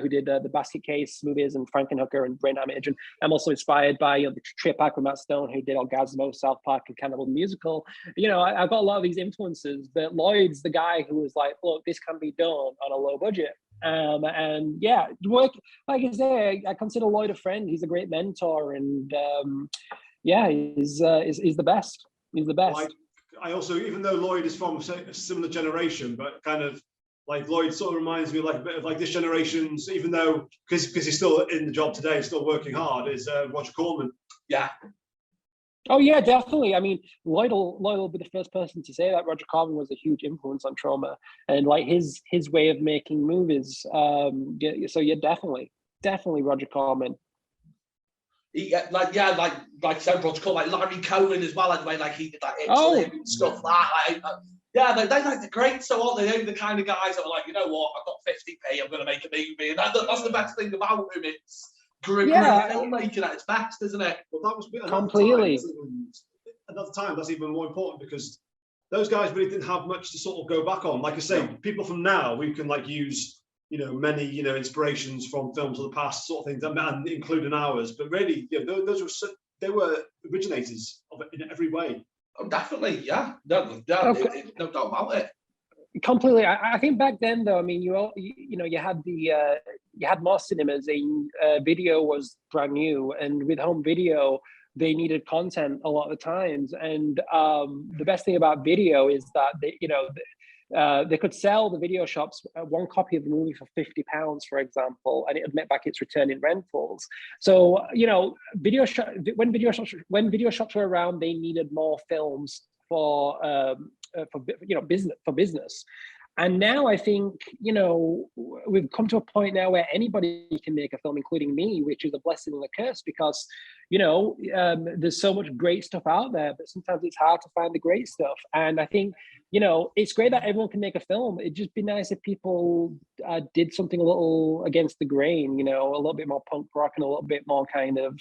who did the Basket Case movies and Frankenhooker and Brain Damage, and I'm also inspired by the Trip Back with Matt Stone, who did Orgasmo, South Park, and Cannibal the Musical. I've got a lot of these influences, but Lloyd's the guy who was like, look, this can be done on a low budget. And yeah, work, like I say, I consider Lloyd a friend. He's a great mentor, and he's the best. He's the best. I also, even though Lloyd is from a similar generation, but kind of like Lloyd sort of reminds me like a bit of like this generation's, even though because he's still in the job today, still working hard, is Roger Corman. Yeah. Oh yeah, definitely. I mean, Lloyd will be the first person to say that Roger Corman was a huge influence on Troma, and like his way of making movies. So yeah, definitely Roger Corman. Like I said, Roger Corman, like Larry Cohen as well, like the way like he did like and stuff like that. They like the great, so aren't they? They're the kind of guys that are like, you know what, I've got 50p, I'm gonna make a movie, and that's the best thing about him. It's great filmmaking at its best, isn't it? Well, that was completely. Another time, that's even more important because those guys really didn't have much to sort of go back on. Like I say, people from now, we can like use many inspirations from films of the past, sort of things, and including ours. But really, they were originators of it in every way. Oh, definitely, yeah. No doubt about it. Completely. I think back then, though, I mean, you had you had more cinemas. Video was brand new, and with home video, they needed content a lot of the times. And the best thing about video is that they could sell the video shops one copy of the movie for £50, for example, and it would make back its return in rentals. So when video shops were around, they needed more films for business. And now I think, we've come to a point now where anybody can make a film, including me, which is a blessing and a curse because, there's so much great stuff out there, but sometimes it's hard to find the great stuff. And I think, it's great that everyone can make a film. It'd just be nice if people did something a little against the grain, a little bit more punk rock and a little bit more kind of,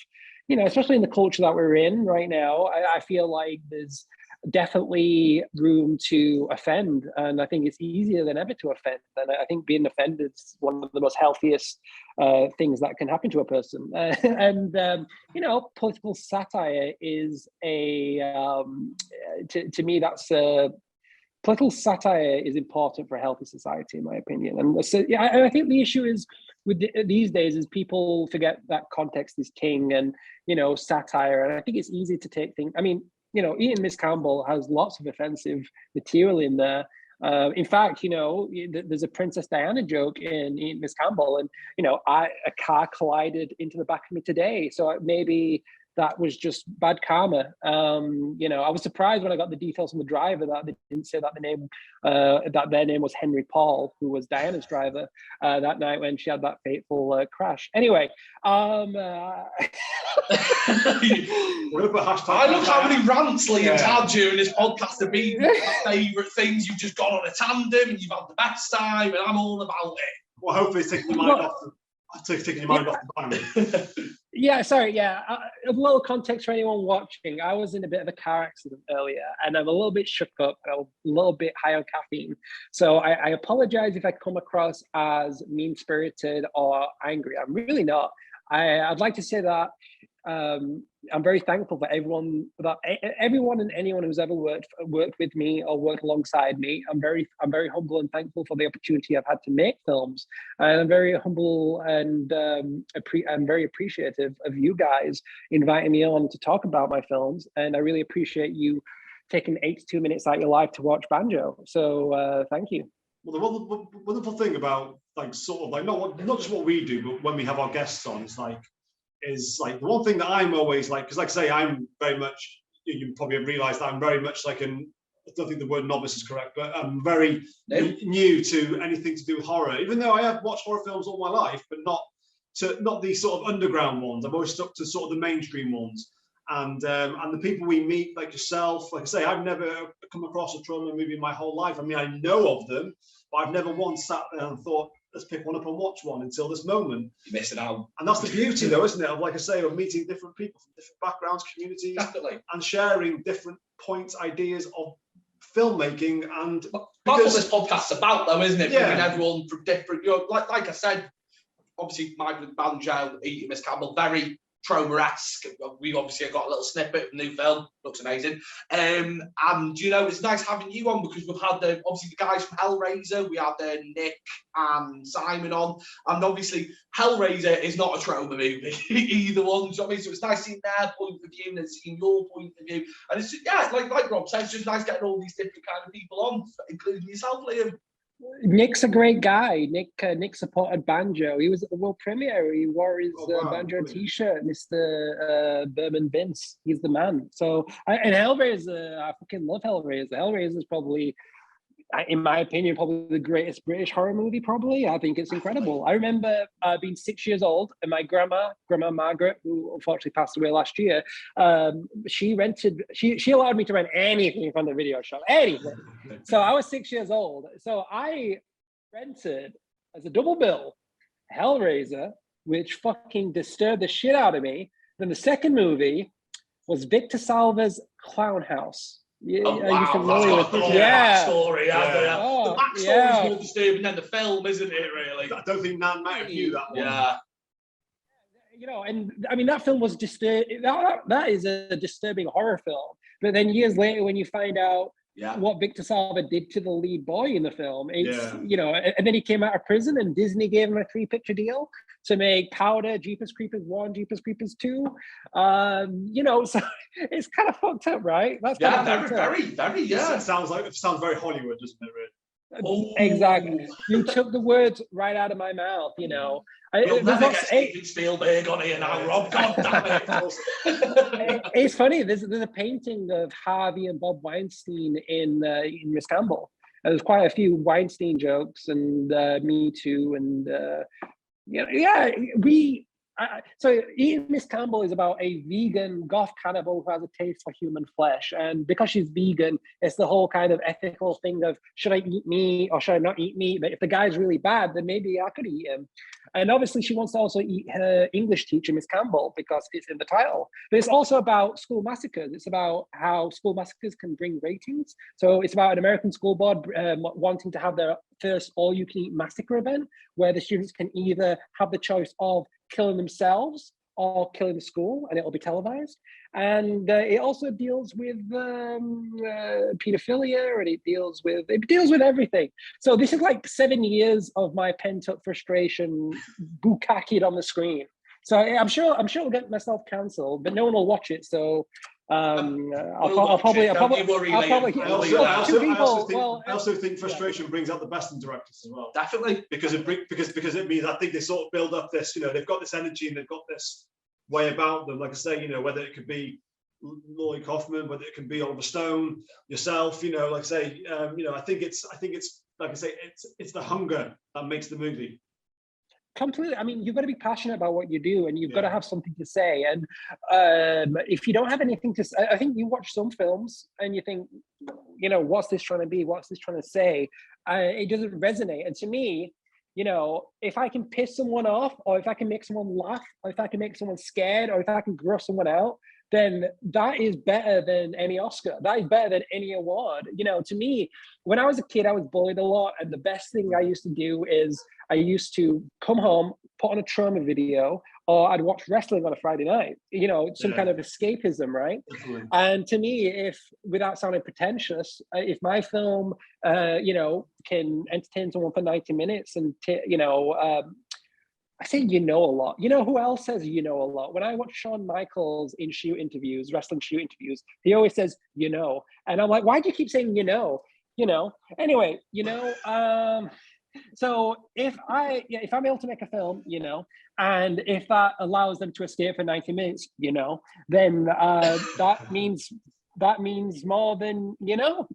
especially in the culture that we're in right now. I feel like there's definitely room to offend, and I think it's easier than ever to offend, and I think being offended is one of the most healthiest things that can happen to a person. Political satire is to me that's political satire is important for a healthy society, in my opinion. And so I think the issue is with these days is people forget that context is king, and satire, and I think it's easy to take things. I mean, Eating Miss Campbell has lots of offensive material in there. In fact, there's a Princess Diana joke in Eating Miss Campbell, and a car collided into the back of me today. So maybe that was just bad karma. I was surprised when I got the details from the driver that they didn't say that that their name was Henry Paul, who was Diana's driver that night when she had that fateful crash. Anyway, I love how many rants Liam's had during this podcast have been my favourite things. You've just gone on a tandem and you've had the best time, and I'm all about it. Well, hopefully it's taking your mind off the band. Yeah, sorry. Yeah, a little context for anyone watching. I was in a bit of a car accident earlier, and I'm a little bit shook up. I'm a little bit high on caffeine, so I apologize if I come across as mean-spirited or angry. I'm really not. I'd like to say that I'm very thankful for everyone and anyone who's ever worked with me or worked alongside me. I'm very humble and thankful for the opportunity I've had to make films, and I'm very humble and I'm very appreciative of you guys inviting me on to talk about my films. And I really appreciate you taking 82 minutes out of your life to watch Banjo. So thank you. Well, the wonderful thing about like sort of like not just what we do, but when we have our guests on, is like the one thing that I'm always like, because like I say, I'm very much, you probably have realised that I'm very much like I don't think the word novice is correct, but I'm very new to anything to do with horror. Even though I have watched horror films all my life, but not these sort of underground ones. I've always stuck to sort of the mainstream ones. And the people we meet, like yourself, like I say, I've never come across a Troma movie in my whole life. I mean, I know of them, but I've never once sat there and thought, let's pick one up and watch one until this moment. You're missing out. And that's the beauty, though, isn't it? Of, like I say, of meeting different people from different backgrounds, communities, Definitely. And sharing different points, ideas of filmmaking. And that's what this podcast's about, though, isn't it? Yeah. Bringing everyone from different, like I said, obviously, My Bloody Banjo, Miss Campbell, very Troma-esque. We obviously got a little snippet of the new film, looks amazing. And it's nice having you on, because we've had obviously the guys from Hellraiser, we had Nick and Simon on, and obviously Hellraiser is not a Troma movie, either one. So it's nice seeing their point of view and seeing your point of view, and it's like Rob said, it's just nice getting all these different kind of people on, including yourself, Liam. Nick's a great guy. Nick supported Banjo. He was at the world premiere. He wore his Banjo t-shirt, Mr. Berman Vince. He's the man. So, and Hellraiser, I fucking love Hellraiser. Hellraiser is probably, in my opinion, probably the greatest British horror movie, probably. I think it's incredible. I remember being 6 years old, and my grandma Margaret, who unfortunately passed away last year, she allowed me to rent anything from the video shop, anything. So I was 6 years old. So I rented, as a double bill, Hellraiser, which fucking disturbed the shit out of me. Then the second movie was Victor Salva's Clown House. Yeah, wow, are you familiar with the backstory? The backstory is more disturbing than the film, isn't it? Really, I don't think Nan might have knew that one. Yeah, and I mean that film was disturbing. That is a disturbing horror film. But then years later, when you find out what Victor Salva did to the lead boy in the film, it's and then he came out of prison, and Disney gave him a 3-picture deal to make Powder, Jeepers Creepers 1, Jeepers Creepers 2. So it's kind of fucked up, right? That's very. It sounds very Hollywood, doesn't it? Really? Oh. Exactly. You took the words right out of my mouth. We'll never get Steven Spielberg on here now, Rob. God damn it! It's funny. There's a painting of Harvey and Bob Weinstein in Miss Campbell. There's quite a few Weinstein jokes and Me Too and. So Eating Miss Campbell is about a vegan goth cannibal who has a taste for human flesh, and because she's vegan, it's the whole kind of ethical thing of, should I eat meat or should I not eat meat? But if the guy's really bad, then maybe I could eat him. And obviously she wants to also eat her English teacher, Miss Campbell, because it's in the title. But it's also about school massacres. It's about how school massacres can bring ratings. So it's about an American school board wanting to have their first all-you-can-eat massacre event, where the students can either have the choice of killing themselves or killing the school, and it'll be televised. And it also deals with pedophilia, and it deals with everything. So this is like 7 years of my pent-up frustration bukkakied on the screen. So I'm sure I'll get myself cancelled, but no one will watch it. So I'll probably. I also think frustration brings out the best in directors as well. Definitely, because it means, I think they sort of build up this. They've got this energy and they've got this way about them. Like I say, whether it could be Lloyd Kaufman, whether it can be Oliver Stone, yourself. Like I say, I think it's like I say, it's the hunger that makes the movie. Completely. I mean, you've got to be passionate about what you do, and you've got to have something to say. And if you don't have anything to say, I think you watch some films and you think, what's this trying to be? What's this trying to say? It doesn't resonate. And to me, if I can piss someone off, or if I can make someone laugh, or if I can make someone scared, or if I can gross someone out, then that is better than any Oscar. That is better than any award. To me, when I was a kid, I was bullied a lot. And the best thing I used to do is I used to come home, put on a Troma video, or I'd watch wrestling on a Friday night, some kind of escapism, right? Definitely. And to me, if, without sounding pretentious, if my film, can entertain someone for 90 minutes and, I say you know a lot. You know who else says you know a lot? When I watch Shawn Michaels in wrestling shoot interviews, he always says you know, and I'm like, why do you keep saying you know? You know. Anyway, you know. So if I'm able to make a film, you know, and if that allows them to escape for 90 minutes, you know, then that means more than you know.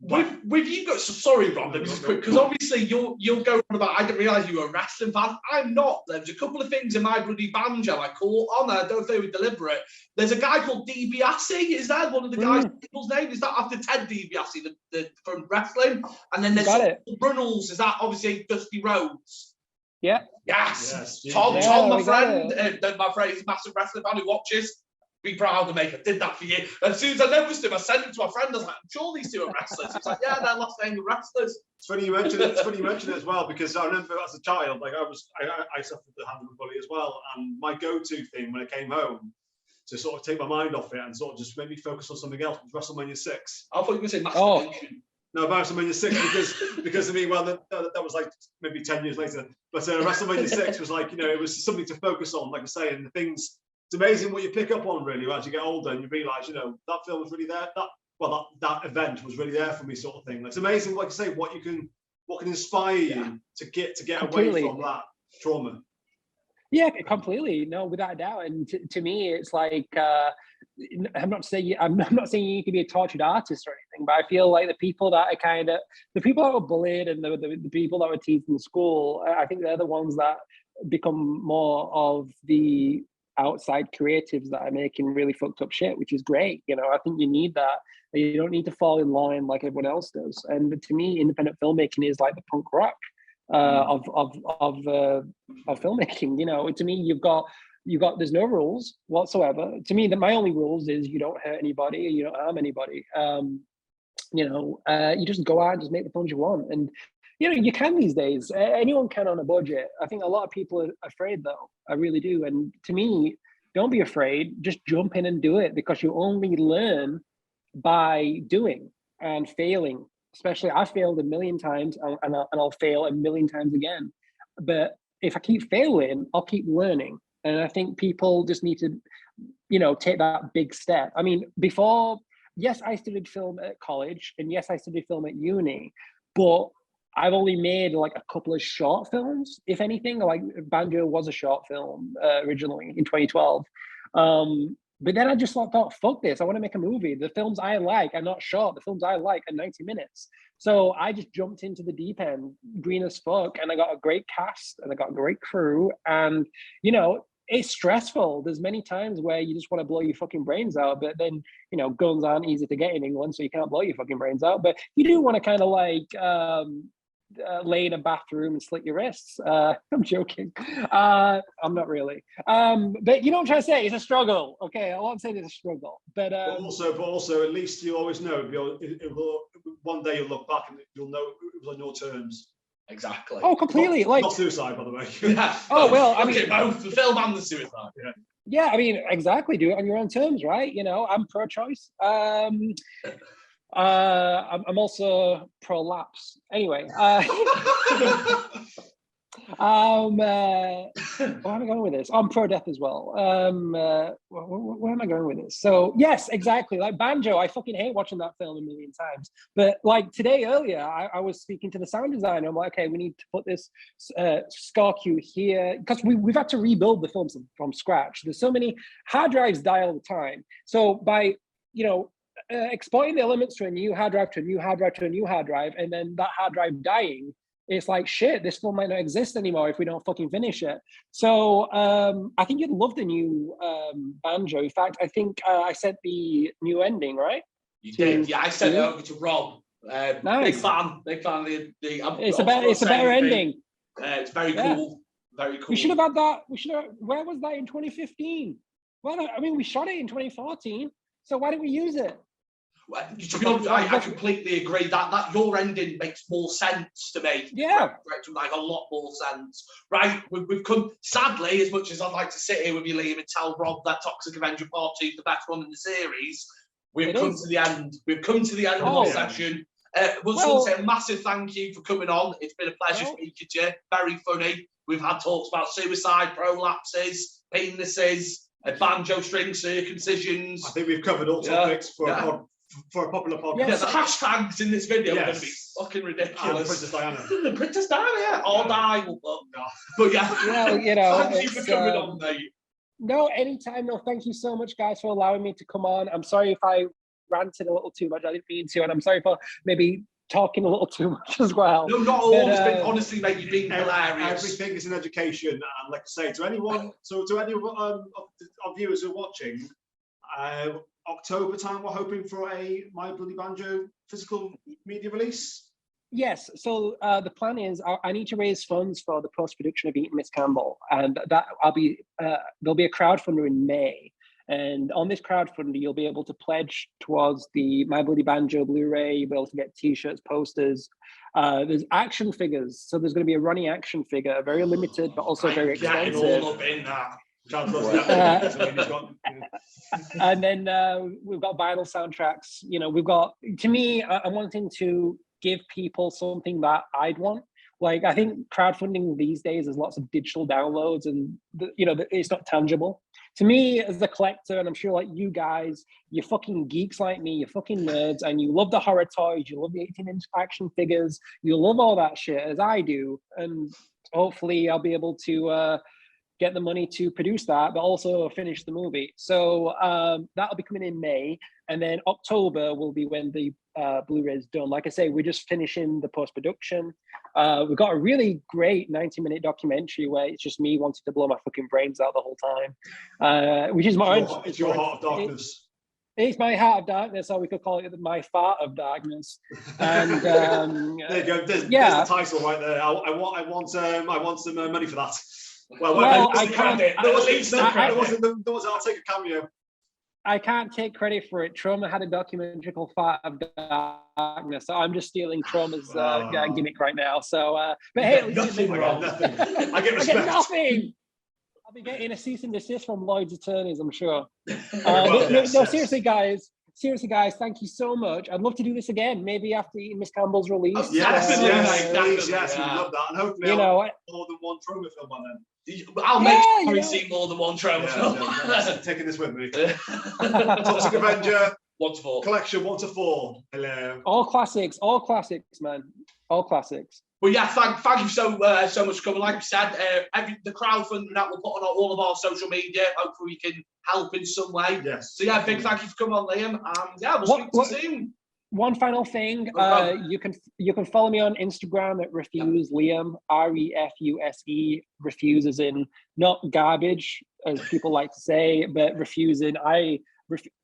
With you guys, so sorry, Rob, this is quick, because obviously you're going on about, I didn't realise you were a wrestling fan. I'm not. There's a couple of things in My Bloody Banjo I caught on. I don't know if they were deliberate. There's a guy called DiBiase. Is that one of the guys' people's name? Is that after Ted DiBiase, the from wrestling? And then there's Runnels. Is that obviously Dusty Rhodes? Yeah. Yes. Tom, my friend, he's a massive wrestling fan who watches. Be proud of me. I did that for you. As soon as I noticed him, I sent him to my friend. I was like, I'm sure these two are wrestlers. He's like, yeah, they're Los Angeles wrestlers. It's funny you mention it. It's funny you mention it as well, because I remember as a child, like I suffered the hand of a bully as well, and my go-to thing when I came home to sort of take my mind off it and sort of just make me focus on something else was WrestleMania 6. I thought you were going to say masturbation. No, WrestleMania 6 because I mean, well, that was like maybe 10 years later. But WrestleMania 6 was like, you know, it was something to focus on, like I say, and the things. It's amazing what you pick up on really as you get older, and you realise, you know, that film was really there. That event was really there for me, sort of thing. It's amazing, like I say, what can inspire you to get away from that trauma. Yeah, completely. No, without a doubt. And to me, it's like I'm not saying you need to be a tortured artist or anything, but I feel like the people that were bullied and the people that were teased in school, I think they're the ones that become more of the outside creatives that are making really fucked up shit, which is great. You know, I think you need that. You don't need to fall in line like everyone else does. And to me, independent filmmaking is like the punk rock of filmmaking. You know, to me, you've got there's no rules whatsoever. To me, my only rules is you don't hurt anybody, you don't harm anybody. You just go out and just make the films you want. And you know, you can these days. Anyone can on a budget. I think a lot of people are afraid, though. I really do. And to me, don't be afraid. Just jump in and do it, because you only learn by doing and failing. Especially, I failed a million times, and I'll fail a million times again. But if I keep failing, I'll keep learning. And I think people just need to, you know, take that big step. I mean, yes, I studied film at college, and yes, I studied film at uni, but I've only made like a couple of short films, if anything. Like Banjo was a short film originally in 2012. But then I just thought, fuck this. I want to make a movie. The films I like are not short. The films I like are 90 minutes. So I just jumped into the deep end, green as fuck. And I got a great cast and I got a great crew. And, you know, it's stressful. There's many times where you just want to blow your fucking brains out, but then, you know, guns aren't easy to get in England, so you can't blow your fucking brains out. But you do want to kind of like lay in a bathroom and slit your wrists. I'm joking. I'm not really. But you know what I'm trying to say? It's a struggle. Okay, all I'm saying is a struggle. But also, at least you always know. One day you'll look back and you'll know it was on your terms. Exactly. Oh, completely. Not suicide, by the way. Yeah. Oh well, I mean, both the film and the suicide. Yeah. Yeah, I mean, exactly. Do it on your own terms, right? You know, I'm pro-choice. I'm also pro-lapse. Anyway, where am I going with this? I'm pro-death as well. Where am I going with this? So yes, exactly. Like Banjo, I fucking hate watching that film a million times. But like today earlier, I was speaking to the sound designer. I'm like, okay, we need to put this score cue here, because we've had to rebuild the films from scratch. There's so many hard drives die all the time. So by, you know, exporting the elements to a new hard drive, to a new hard drive, to a new hard drive, and then that hard drive dying, it's like, shit, this film might not exist anymore if we don't fucking finish it. So I think you'd love the new Banjo. In fact, I think I sent the new ending, right? You did, yeah. I sent it over to Rob. Nice. Big fan of the it's a better ending. It's very cool. Very cool. We should have had that. Where was that in 2015? Well, I mean, we shot it in 2014. So why didn't we use it? To be honest, I completely agree that your ending makes more sense to me. Yeah, like a lot more sense. Right, we've come. Sadly, as much as I'd like to sit here with you, Liam, and tell Rob that Toxic Avenger Part 2 is the best one in the series, we've come to the end. We've come to the end of our session. Just want to say a massive thank you for coming on. It's been a pleasure speaking to you. Very funny. We've had talks about suicide, prolapses, penises, banjo string circumcisions. I think we've covered all topics for a popular podcast. Yeah, the hashtags in this video are going to be fucking ridiculous. Princess Diana. Princess Diana, yeah. Or die. But yeah, thank you for coming on, mate. No, anytime. No, thank you so much, guys, for allowing me to come on. I'm sorry if I ranted a little too much. I didn't mean to, and I'm sorry for maybe talking a little too much as well. No, not all. It's been, honestly, mate, you've been hilarious. Everything is an education, and like I say, to anyone, of viewers who are watching, October time, we're hoping for a My Bloody Banjo physical media release. Yes, so the plan is I need to raise funds for the post-production of Eating Miss Campbell, and that there'll be a crowdfunder in May. And on this crowdfunder, you'll be able to pledge towards the My Bloody Banjo Blu-ray. You'll be able to get T-shirts, posters. There's action figures. So there's going to be a Ronnie action figure, very limited, but also very expensive. All up in that. And then we've got vinyl soundtracks. You know, we've got, to me, I'm wanting to give people something that I'd want. Like, I think crowdfunding these days is lots of digital downloads and, it's not tangible. To me, as a collector, and I'm sure like you guys, you're fucking geeks like me, you're fucking nerds, and you love the horror toys, you love the 18-inch action figures, you love all that shit, as I do. And hopefully I'll be able to get the money to produce that, but also finish the movie. So that'll be coming in May. And then October will be when the Blu-ray is done. Like I say, we're just finishing the post-production. We've got a really great 90-minute documentary where it's just me wanting to blow my fucking brains out the whole time, which is It's your heart of darkness. It's my heart of darkness, or we could call it my fart of darkness. And there you go. There's the title right there. I want some money for that. Well, I can't. I'll take a cameo. I can't take credit for it. Troma had a documentary called Fart of Darkness, so I'm just stealing Troma's gimmick right now. So, but hey, nothing. I get respect. I get nothing. I'll be getting a cease and desist from Lloyd's attorneys, I'm sure. Seriously, guys. Thank you so much. I'd love to do this again, maybe after Miss Campbell's release. Yes, we'd love that, and hopefully more than one Troma film by then. I'll make sure we see more than one Troma film. Taking this with me. Toxic Avenger 1 to 4 collection 1 to 4. Hello. All classics, man. All classics. Well, yeah, thank you so much for coming. Like we said, the crowdfunding that we'll put on all of our social media. Hopefully, we can help in some way. Yes. So yeah, big thank you for coming on, Liam, and yeah, we'll speak to you soon. One final thing, you can follow me on Instagram at Refuse Liam, REFUSE. Refuse as in not garbage, as people like to say, but refuse in I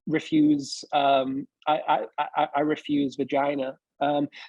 refuse. I refuse vagina.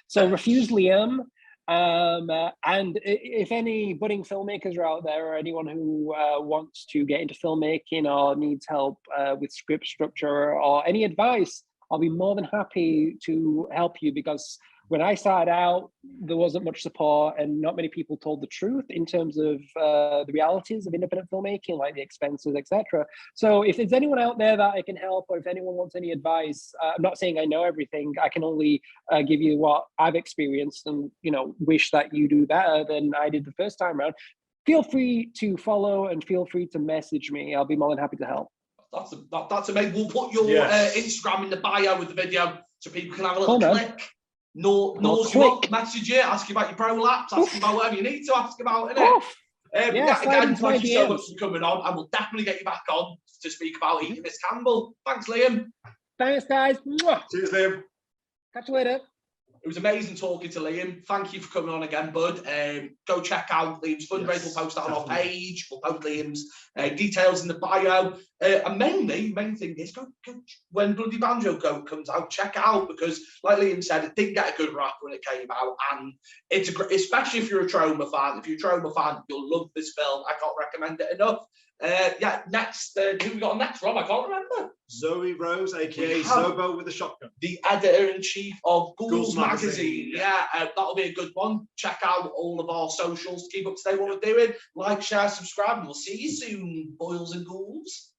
So Refuse Liam. And if any budding filmmakers are out there, or anyone who wants to get into filmmaking or needs help with script structure or any advice, I'll be more than happy to help you, because when I started out, there wasn't much support and not many people told the truth in terms of the realities of independent filmmaking, like the expenses, etc. So if there's anyone out there that I can help, or if anyone wants any advice, I'm not saying I know everything. I can only give you what I've experienced, and wish that you do better than I did the first time around. Feel free to follow and feel free to message me. I'll be more than happy to help. That's amazing. We'll put your Instagram in the bio with the video so people can have a little click. Message you, ask you about your prolapse, ask you about whatever you need to ask about, innit? Again, thank you so much for coming on, and we'll definitely get you back on to speak about Eating Miss Campbell. Thanks, Liam. Thanks, guys. Cheers, Liam. Catch you later. It was amazing talking to Liam. Thank you for coming on again, bud. Go check out Liam's fundraiser. We'll post that on our page. We'll post Liam's details in the bio. And main thing is, go when Bloody Banjo comes out, check it out, because, like Liam said, it didn't get a good rap when it came out, and it's especially if you're a Troma fan. If you're a Troma fan, you'll love this film. I can't recommend it enough. Next, who we got on next, Rob? I can't remember. Zoe Rose, aka Zobo with a shotgun. The editor-in-chief of Ghouls Magazine. That'll be a good one. Check out all of our socials to keep up to date what we're doing. Like, share, subscribe, and we'll see you soon, boils and ghouls.